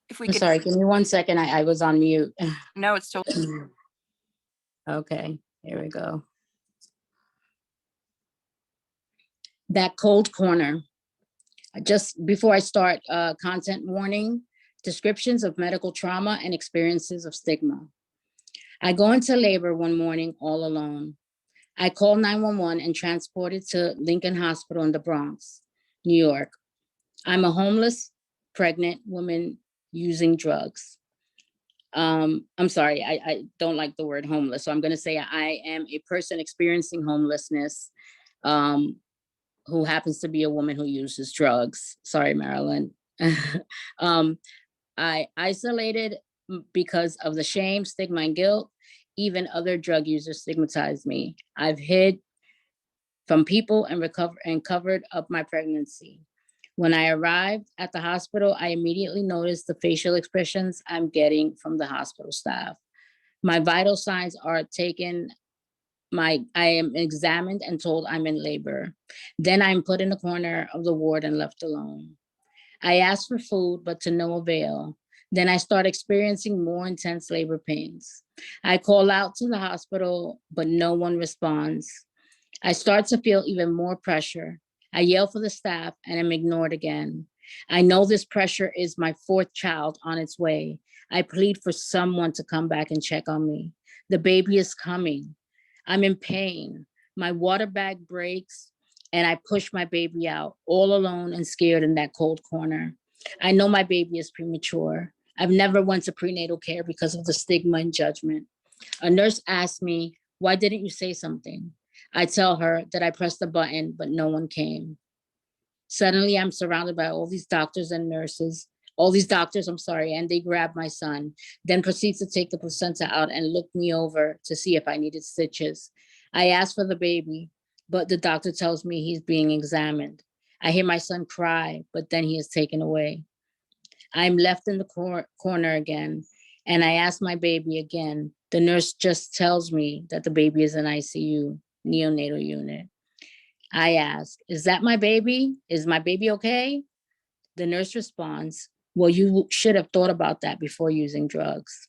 If we I'm could, sorry, give me 1 second. I was on mute. no, it's totally. Okay, here we go. That cold corner. Just before I start, content warning, descriptions of medical trauma and experiences of stigma. I go into labor one morning all alone. I call 911 and transported to Lincoln Hospital in the Bronx, New York. I'm a homeless, pregnant woman using drugs. I'm sorry, I don't like the word homeless, so I'm gonna say I am a person experiencing homelessness who happens to be a woman who uses drugs. Sorry, Marilyn. I isolated because of the shame, stigma, and guilt. Even other drug users stigmatized me. I've hid from people and covered up my pregnancy. When I arrived at the hospital, I immediately noticed the facial expressions I'm getting from the hospital staff. My vital signs are taken. I am examined and told I'm in labor. Then I'm put in a corner of the ward and left alone. I ask for food, but to no avail. Then I start experiencing more intense labor pains. I call out to the hospital, but no one responds. I start to feel even more pressure. I yell for the staff and am ignored again. I know this pressure is my fourth child on its way. I plead for someone to come back and check on me. The baby is coming. I'm in pain. My water bag breaks and I push my baby out, all alone and scared in that cold corner. I know my baby is premature. I've never went to prenatal care because of the stigma and judgment. A nurse asked me, "Why didn't you say something?" I tell her that I pressed the button, but no one came. Suddenly, I'm surrounded by all these doctors and nurses, and they grab my son, then proceeds to take the placenta out and look me over to see if I needed stitches. I ask for the baby, but the doctor tells me he's being examined. I hear my son cry, but then he is taken away. I'm left in the corner again, and I ask my baby again. The nurse just tells me that the baby is in ICU, neonatal unit. I ask, "Is that my baby? Is my baby okay?" The nurse responds, "Well, you should have thought about that before using drugs."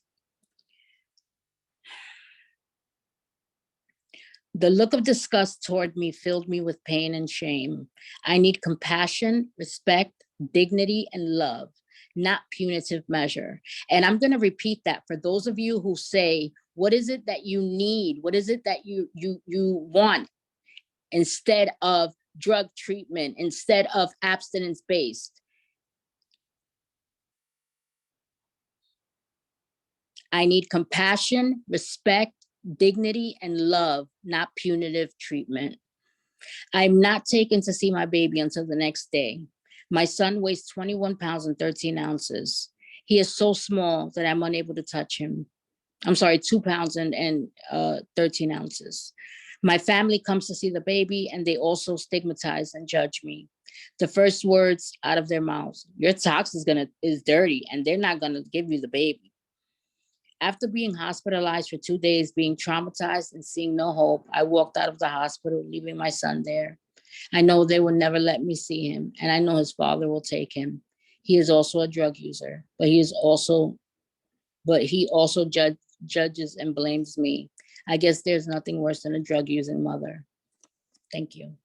The look of disgust toward me filled me with pain and shame. I need compassion, respect, dignity, and love, not punitive measure. And I'm going to repeat that for those of you who say, what is it that you need? What is it that you want instead of drug treatment, instead of abstinence-based? I need compassion, respect, dignity, and love, not punitive treatment. I'm not taken to see my baby until the next day. My son weighs 21 pounds and 13 ounces. He is so small that I'm unable to touch him. I'm sorry, 2 pounds and 13 ounces. My family comes to see the baby and they also stigmatize and judge me. The first words out of their mouths, "Your tox is dirty and they're not gonna give you the baby." After being hospitalized for 2 days, being traumatized and seeing no hope, I walked out of the hospital, leaving my son there. I know they will never let me see him, and I know his father will take him. He is also a drug user, but he also judges and blames me. I guess there's nothing worse than a drug using mother. Thank you.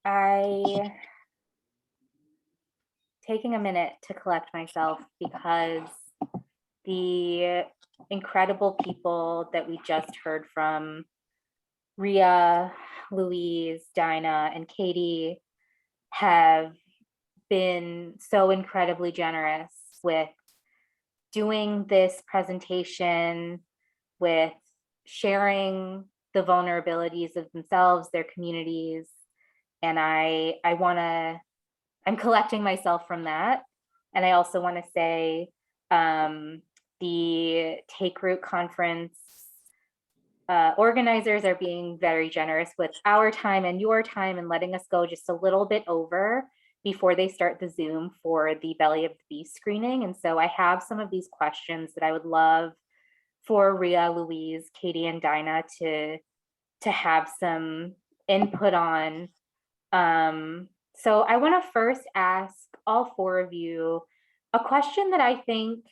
I taking a minute to collect myself because the incredible people that we just heard from, Ria, Louise, Dinah, and Caty, have been so incredibly generous with doing this presentation, with sharing the vulnerabilities of themselves, their communities. And I'm collecting myself from that. And I also want to say the Take Root conference organizers are being very generous with our time and your time and letting us go just a little bit over before they start the Zoom for the Belly of the Beast screening. And so I have some of these questions that I would love for Ria, Louise, Caty, and Dinah to have some input on. So I want to first ask all four of you a question that I think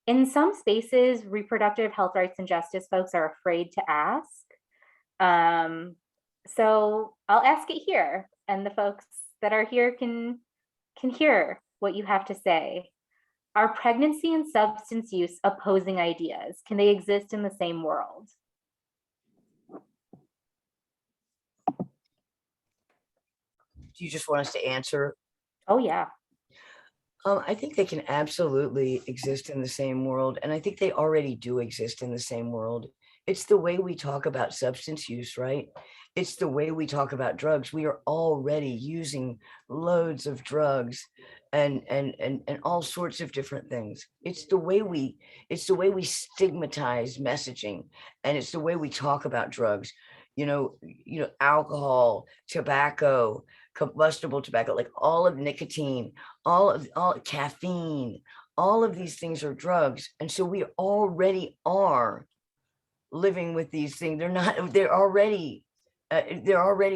in some spaces reproductive health rights and justice folks are afraid to ask. So I'll ask it here, and the folks that are here can hear what you have to say. Are pregnancy and substance use opposing ideas? Can they exist in the same world? Do you just want us to answer? Oh, yeah. I think they can absolutely exist in the same world. And I think they already do exist in the same world. It's the way we talk about substance use, right? It's the way we talk about drugs. We are already using loads of drugs and all sorts of different things. It's the way we stigmatize messaging, and it's the way we talk about drugs. Alcohol, tobacco, combustible tobacco, like all of nicotine, all caffeine, all of these things are drugs. And so we already are living with these things. They're already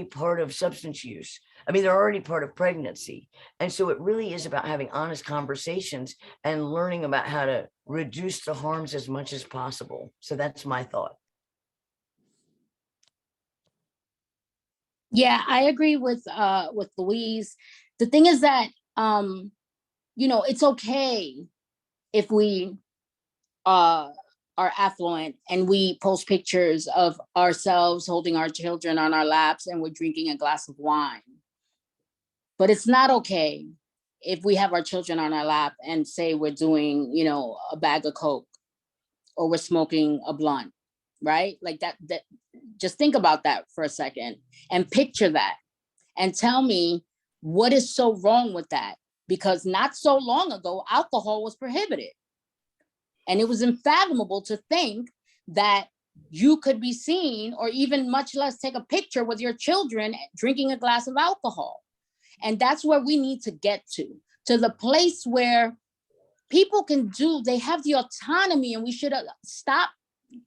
part of substance use. I mean, they're already part of pregnancy. And so it really is about having honest conversations and learning about how to reduce the harms as much as possible. So that's my thought. Yeah, I agree with Louise. The thing is that it's okay if we are affluent and we post pictures of ourselves holding our children on our laps and we're drinking a glass of wine. But it's not okay if we have our children on our lap and say we're doing, a bag of Coke or we're smoking a blunt, right? Like that just think about that for a second and picture that and tell me what is so wrong with that. Because not so long ago, alcohol was prohibited. And it was unfathomable to think that you could be seen or even much less take a picture with your children drinking a glass of alcohol. And that's where we need to get to the place where people they have the autonomy, and we should stop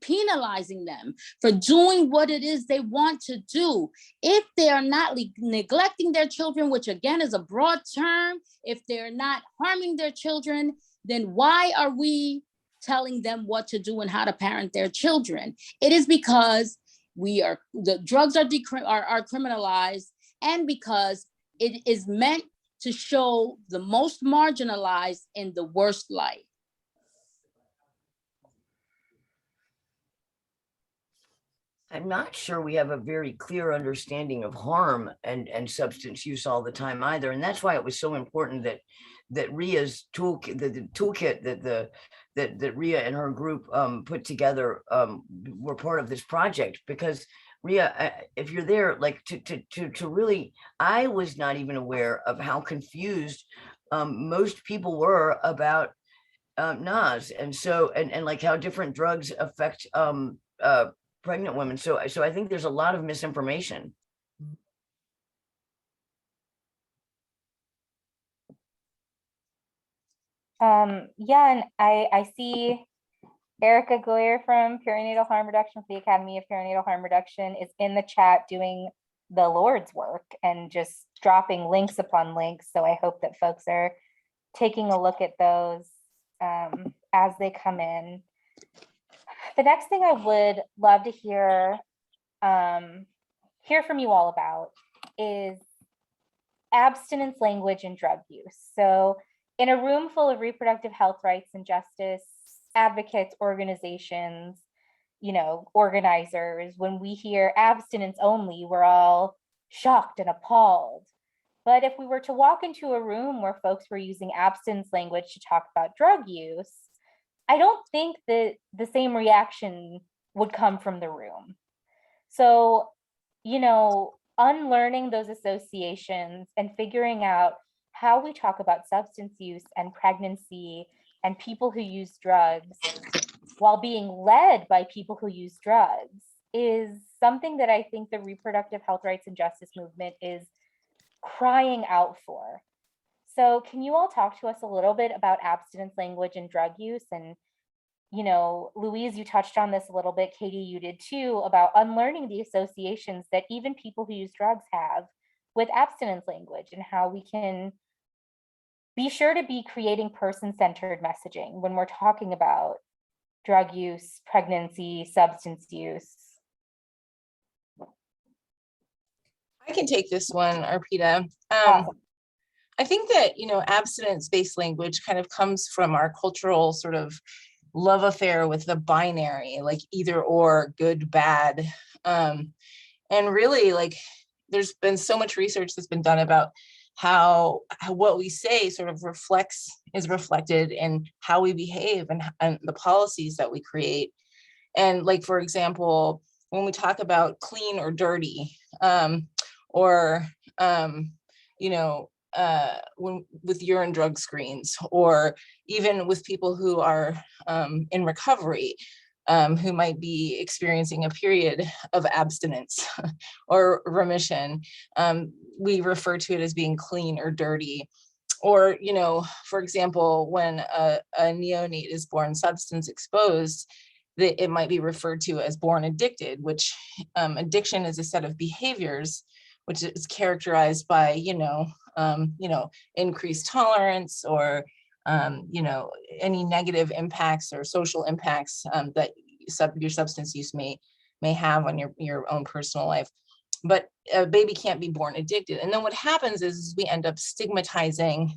penalizing them for doing what it is they want to do. If they are not neglecting their children, which again is a broad term, if they're not harming their children, then why are we telling them what to do and how to parent their children? It is because the drugs are criminalized, and because it is meant to show the most marginalized in the worst light. I'm not sure we have a very clear understanding of harm and substance use all the time either. And that's why it was so important that Ria's toolkit, the toolkit that Ria and her group put together were part of this project. Because Ria, if you're there, like to really, I was not even aware of how confused most people were about NAS, and so and like how different drugs affect pregnant women. So I think there's a lot of misinformation. Yeah, and I see Erica Goyer from Perinatal Harm Reduction, for the Academy of Perinatal Harm Reduction, is in the chat doing the Lord's work and just dropping links upon links. So I hope that folks are taking a look at those as they come in. The next thing I would love to hear from you all about is abstinence language and drug use. So in a room full of reproductive health rights and justice advocates, organizations, organizers, when we hear abstinence only, we're all shocked and appalled. But if we were to walk into a room where folks were using abstinence language to talk about drug use, I don't think that the same reaction would come from the room. So, unlearning those associations and figuring out how we talk about substance use and pregnancy and people who use drugs while being led by people who use drugs is something that I think the reproductive health rights and justice movement is crying out for. So can you all talk to us a little bit about abstinence language and drug use? And, Louise, you touched on this a little bit. Caty, you did too, about unlearning the associations that even people who use drugs have with abstinence language, and how we can be sure to be creating person-centered messaging when we're talking about drug use, pregnancy, substance use. I can take this one, Arpita. Awesome. I think that, abstinence-based language kind of comes from our cultural sort of love affair with the binary, like either or, good, bad. And really, like, there's been so much research that's been done about how what we say sort of is reflected in how we behave and the policies that we create. And like, for example, when we talk about clean or dirty, or with urine drug screens, or even with people who are in recovery, who might be experiencing a period of abstinence or remission. We refer to it as being clean or dirty. Or, you know, for example, when a neonate is born substance exposed, it might be referred to as born addicted, which addiction is a set of behaviors which is characterized by, increased tolerance, or, any negative impacts or social impacts that your substance use may have on your own personal life. But a baby can't be born addicted. And then what happens is we end up stigmatizing,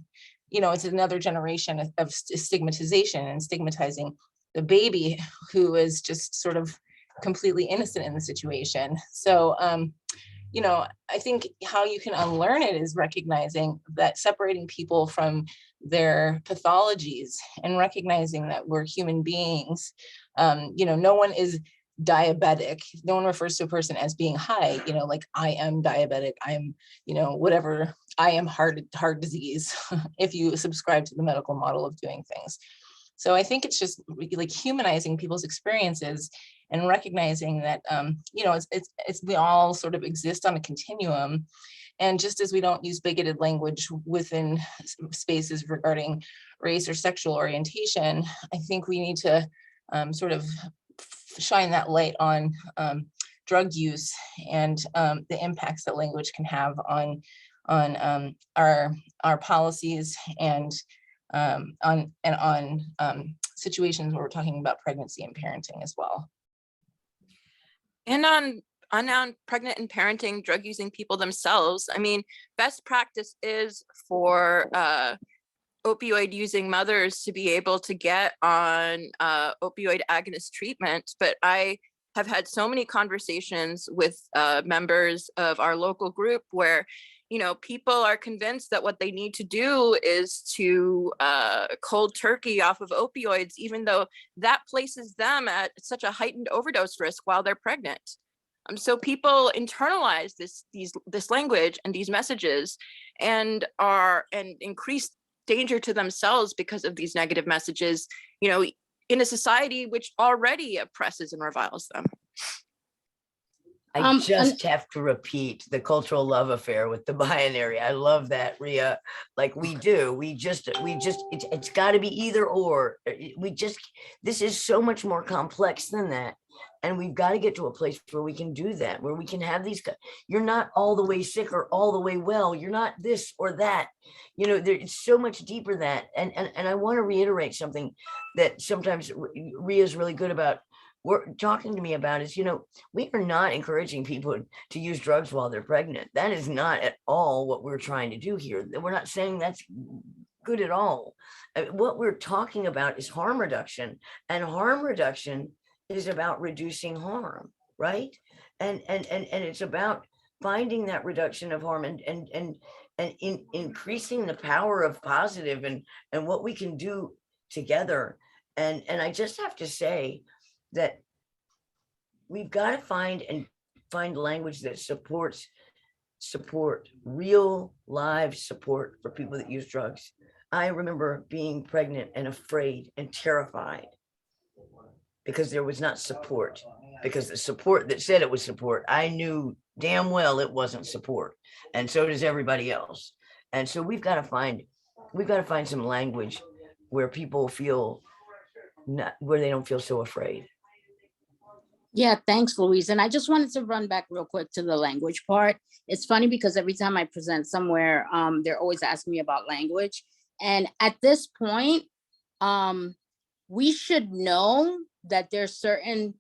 it's another generation of stigmatization, and stigmatizing the baby who is just sort of completely innocent in the situation. So, I think how you can unlearn it is recognizing that, separating people from their pathologies and recognizing that we're human beings. No one is diabetic. No one refers to a person as being high, like I am diabetic, I am, whatever, I am heart disease, if you subscribe to the medical model of doing things. So I think it's just like humanizing people's experiences and recognizing that, we all sort of exist on a continuum. And just as we don't use bigoted language within spaces regarding race or sexual orientation, I think we need to sort of shine that light on drug use and the impacts that language can have on our policies and on situations where we're talking about pregnancy and parenting as well. And on pregnant and parenting drug using people themselves, I mean, best practice is for opioid using mothers to be able to get on opioid agonist treatment. But I have had so many conversations with members of our local group where, people are convinced that what they need to do is to cold turkey off of opioids, even though that places them at such a heightened overdose risk while they're pregnant. So people internalize this language and these messages and increase danger to themselves because of these negative messages, in a society which already oppresses and reviles them. I just have to repeat the cultural love affair with the binary. I love that, Ria. Like we do, it's got to be either or. This is so much more complex than that. And we've got to get to a place where we can do that, where we can have these, you're not all the way sick or all the way well. You're not this or that. It's so much deeper that. And I want to reiterate something that sometimes Ria is really good about talking to me about is, we are not encouraging people to use drugs while they're pregnant. That is not at all what we're trying to do here. We're not saying that's good at all. What we're talking about is harm reduction, and harm reduction is about reducing harm, right? And it's about finding that reduction of harm and increasing the power of positive and what we can do together. And I just have to say that we've got to find language that support real live support for people that use drugs. I remember being pregnant and afraid and terrified because there was not support, because the support that said it was support, I knew damn well it wasn't support. And so does everybody else. And so we've got to find some language where people feel where they don't feel so afraid. Yeah, thanks, Louise. And I just wanted to run back real quick to the language part. It's funny because every time I present somewhere, they're always asking me about language. And at this point, we should know that there's certain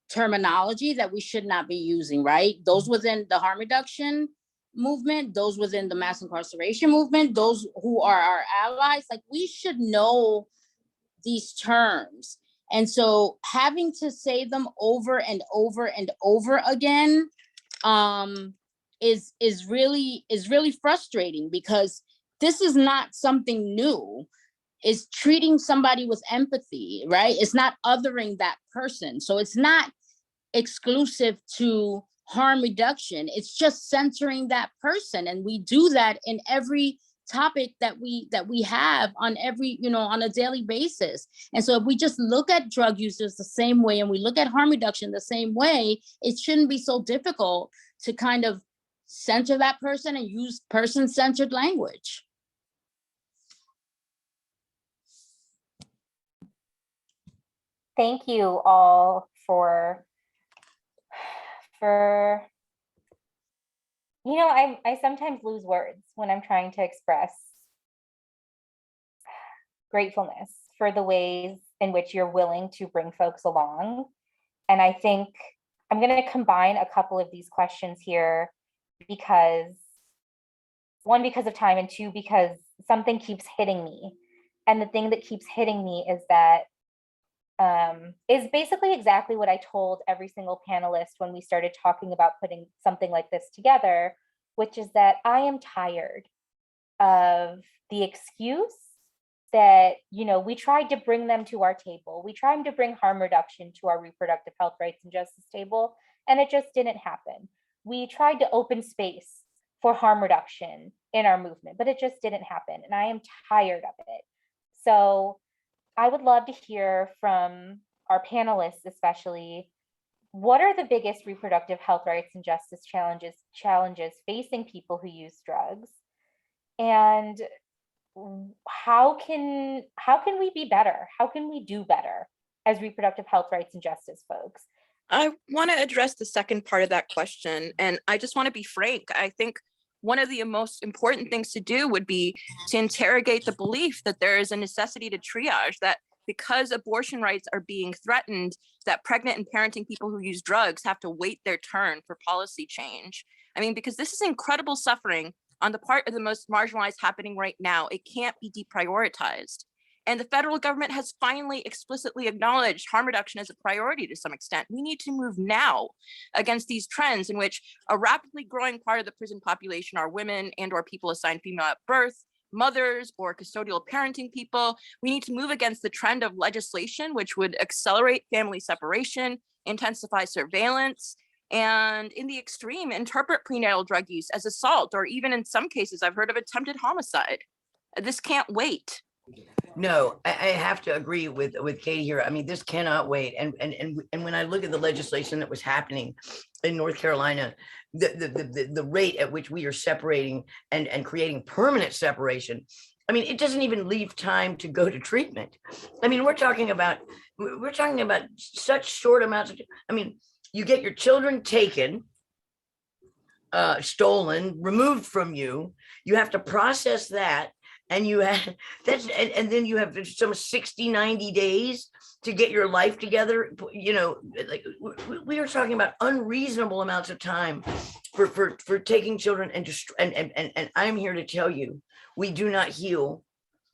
terminology that we should not be using, right? Those within the harm reduction movement, those within the mass incarceration movement, those who are our allies, like we should know these terms. And so having to say them over and over and over again is really frustrating, because this is not something new. It's treating somebody with empathy, right? It's not othering that person. So it's not exclusive to harm reduction. It's just centering that person. And we do that in every topic that we have on every, on a daily basis. And so if we just look at drug users the same way and we look at harm reduction the same way, it shouldn't be so difficult to kind of center that person and use person-centered language. Thank you all for I sometimes lose words when I'm trying to express gratefulness for the ways in which you're willing to bring folks along. And I think I'm going to combine a couple of these questions here because one, because of time, and two, because something keeps hitting me. And the thing that keeps hitting me is that is basically exactly what I told every single panelist when we started talking about putting something like this together, which is that I am tired of the excuse that, we tried to bring them to our table. We tried to bring harm reduction to our reproductive health rights and justice table, and it just didn't happen. We tried to open space for harm reduction in our movement, but it just didn't happen. And I am tired of it. So I would love to hear from our panelists, especially, what are the biggest reproductive health rights and justice challenges facing people who use drugs? And how can we be better? How can we do better as reproductive health rights and justice folks? I want to address the second part of that question. And I just want to be frank. I think one of the most important things to do would be to interrogate the belief that there is a necessity to triage, that because abortion rights are being threatened, that pregnant and parenting people who use drugs have to wait their turn for policy change. I mean, because this is incredible suffering on the part of the most marginalized happening right now. It can't be deprioritized. And the federal government has finally explicitly acknowledged harm reduction as a priority to some extent. We need to move now against these trends in which a rapidly growing part of the prison population are women and or people assigned female at birth, mothers or custodial parenting people. We need to move against the trend of legislation which would accelerate family separation, intensify surveillance, and in the extreme, interpret prenatal drug use as assault, or even in some cases, I've heard of attempted homicide. This can't wait. No, I have to agree with Caty here. I mean, this cannot wait. And when I look at the legislation that was happening in North Carolina, the rate at which we are separating and creating permanent separation, I mean, it doesn't even leave time to go to treatment. I mean, we're talking about such short amounts of, I mean, you get your children taken, stolen, removed from you. You have to process that. And you have and then you have some 60, 90 days to get your life together. Like we are talking about unreasonable amounts of time for taking children and I'm here to tell you, we do not heal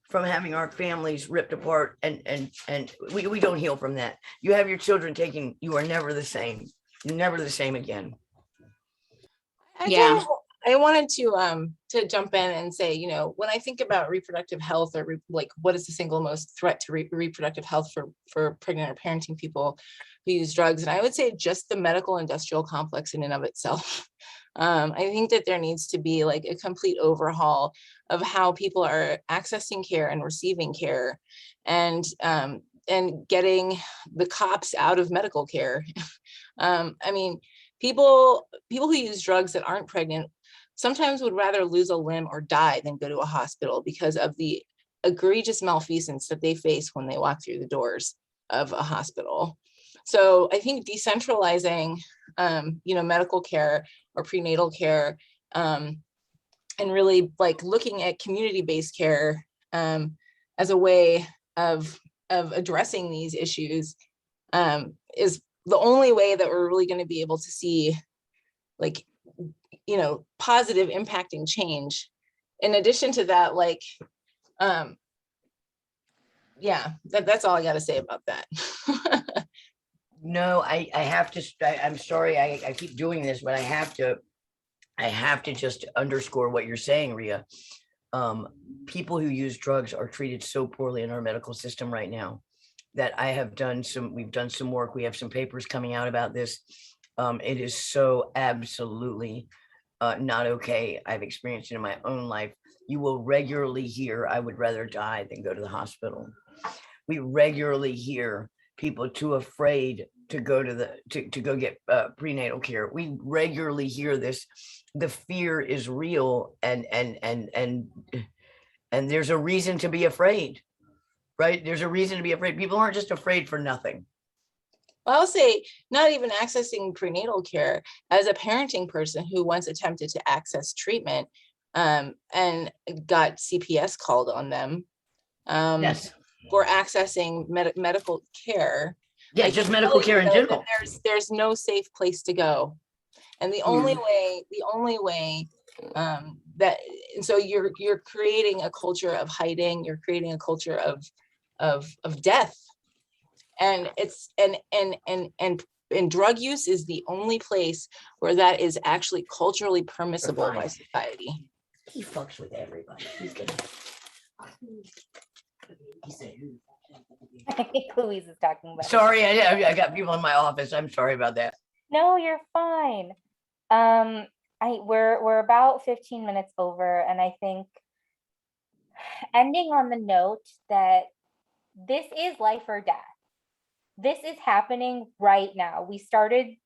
from having our families ripped apart and we don't heal from that. You have your children taken, you are never the same. You're never the same again. Yeah. I wanted to jump in and say, when I think about reproductive health or like what is the single most threat to reproductive health for pregnant or parenting people who use drugs, and I would say just the medical industrial complex in and of itself. I think that there needs to be like a complete overhaul of how people are accessing care and receiving care, and getting the cops out of medical care. I mean, people who use drugs that aren't pregnant sometimes would rather lose a limb or die than go to a hospital because of the egregious malfeasance that they face when they walk through the doors of a hospital. So I think decentralizing, medical care or prenatal care, and really like looking at community-based care as a way of addressing these issues is the only way that we're really going to be able to see like positive impacting change. In addition to that, like, that's all I got to say about that. No, I have to, I'm sorry, I keep doing this, but I have to just underscore what you're saying, Ria. People who use drugs are treated so poorly in our medical system right now that we've done some work. We have some papers coming out about this. It is so absolutely not okay. I've experienced it in my own life. You will regularly hear, I would rather die than go to the hospital. We regularly hear people too afraid to go to go get prenatal care. We regularly hear this. The fear is real, and there's a reason to be afraid, right? There's a reason to be afraid. People aren't just afraid for nothing. I'll say not even accessing prenatal care. As a parenting person who once attempted to access treatment and got CPS called on them Yes. for accessing medical care. Yeah, I just can medical tell you care in that general. There's no safe place to go. And the only way that, and so you're creating a culture of hiding, you're creating a culture of death. And it's and drug use is the only place where that is actually culturally permissible by society. He fucks with everybody. He's gonna. I think Louise is talking about. Sorry, I got people in my office. I'm sorry about that. No, you're fine. We're about 15 minutes over, and I think ending on the note that this is life or death. This is happening right now. We started,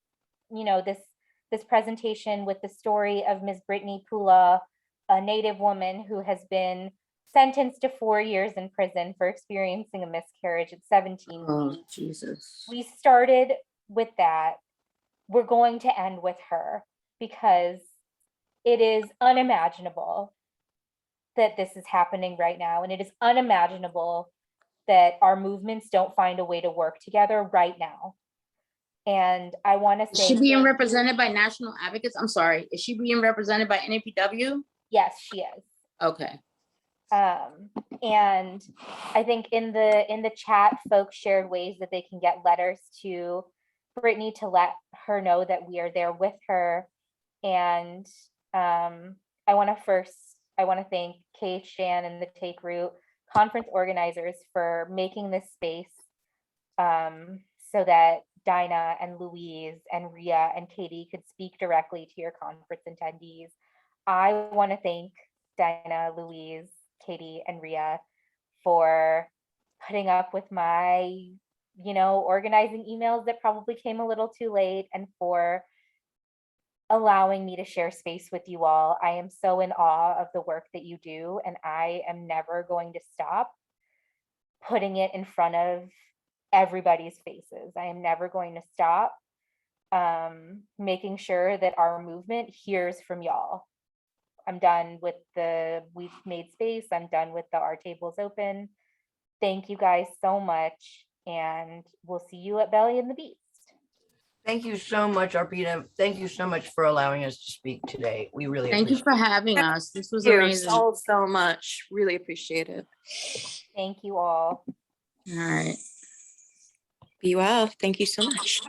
this presentation with the story of Ms. Brittany Pula, a Native woman who has been sentenced to 4 years in prison for experiencing a miscarriage at 17 Oh, weeks. Jesus. We started with that. We're going to end with her because it is unimaginable that this is happening right now. And it is unimaginable that our movements don't find a way to work together right now. And I want to Is say, she being represented by national advocates? I'm sorry. Is she being represented by NAPW? yes, she is. Okay. And I think in the chat, folks shared ways that they can get letters to Brittany to let her know that we are there with her. And I want to thank Kate, Shan, and the Take Root conference organizers for making this space so that Dinah and Louise and Ria and Katie could speak directly to your conference attendees. I want to thank Dinah, Louise, Katie, and Ria for putting up with my, organizing emails that probably came a little too late, and for allowing me to share space with you all. I am so in awe of the work that you do, and I am never going to stop putting it in front of everybody's faces. I am never going to stop making sure that our movement hears from y'all. I'm done with we've made space. I'm done with Our Table's Open. Thank you guys so much, and we'll see you at Belly and the Beast. Thank you so much, Arpita. Thank you so much for allowing us to speak today. We really Thank you appreciate for having us. This was Thank you amazing. so much. Really appreciate it. Thank you all. All right. Be well. Thank you so much.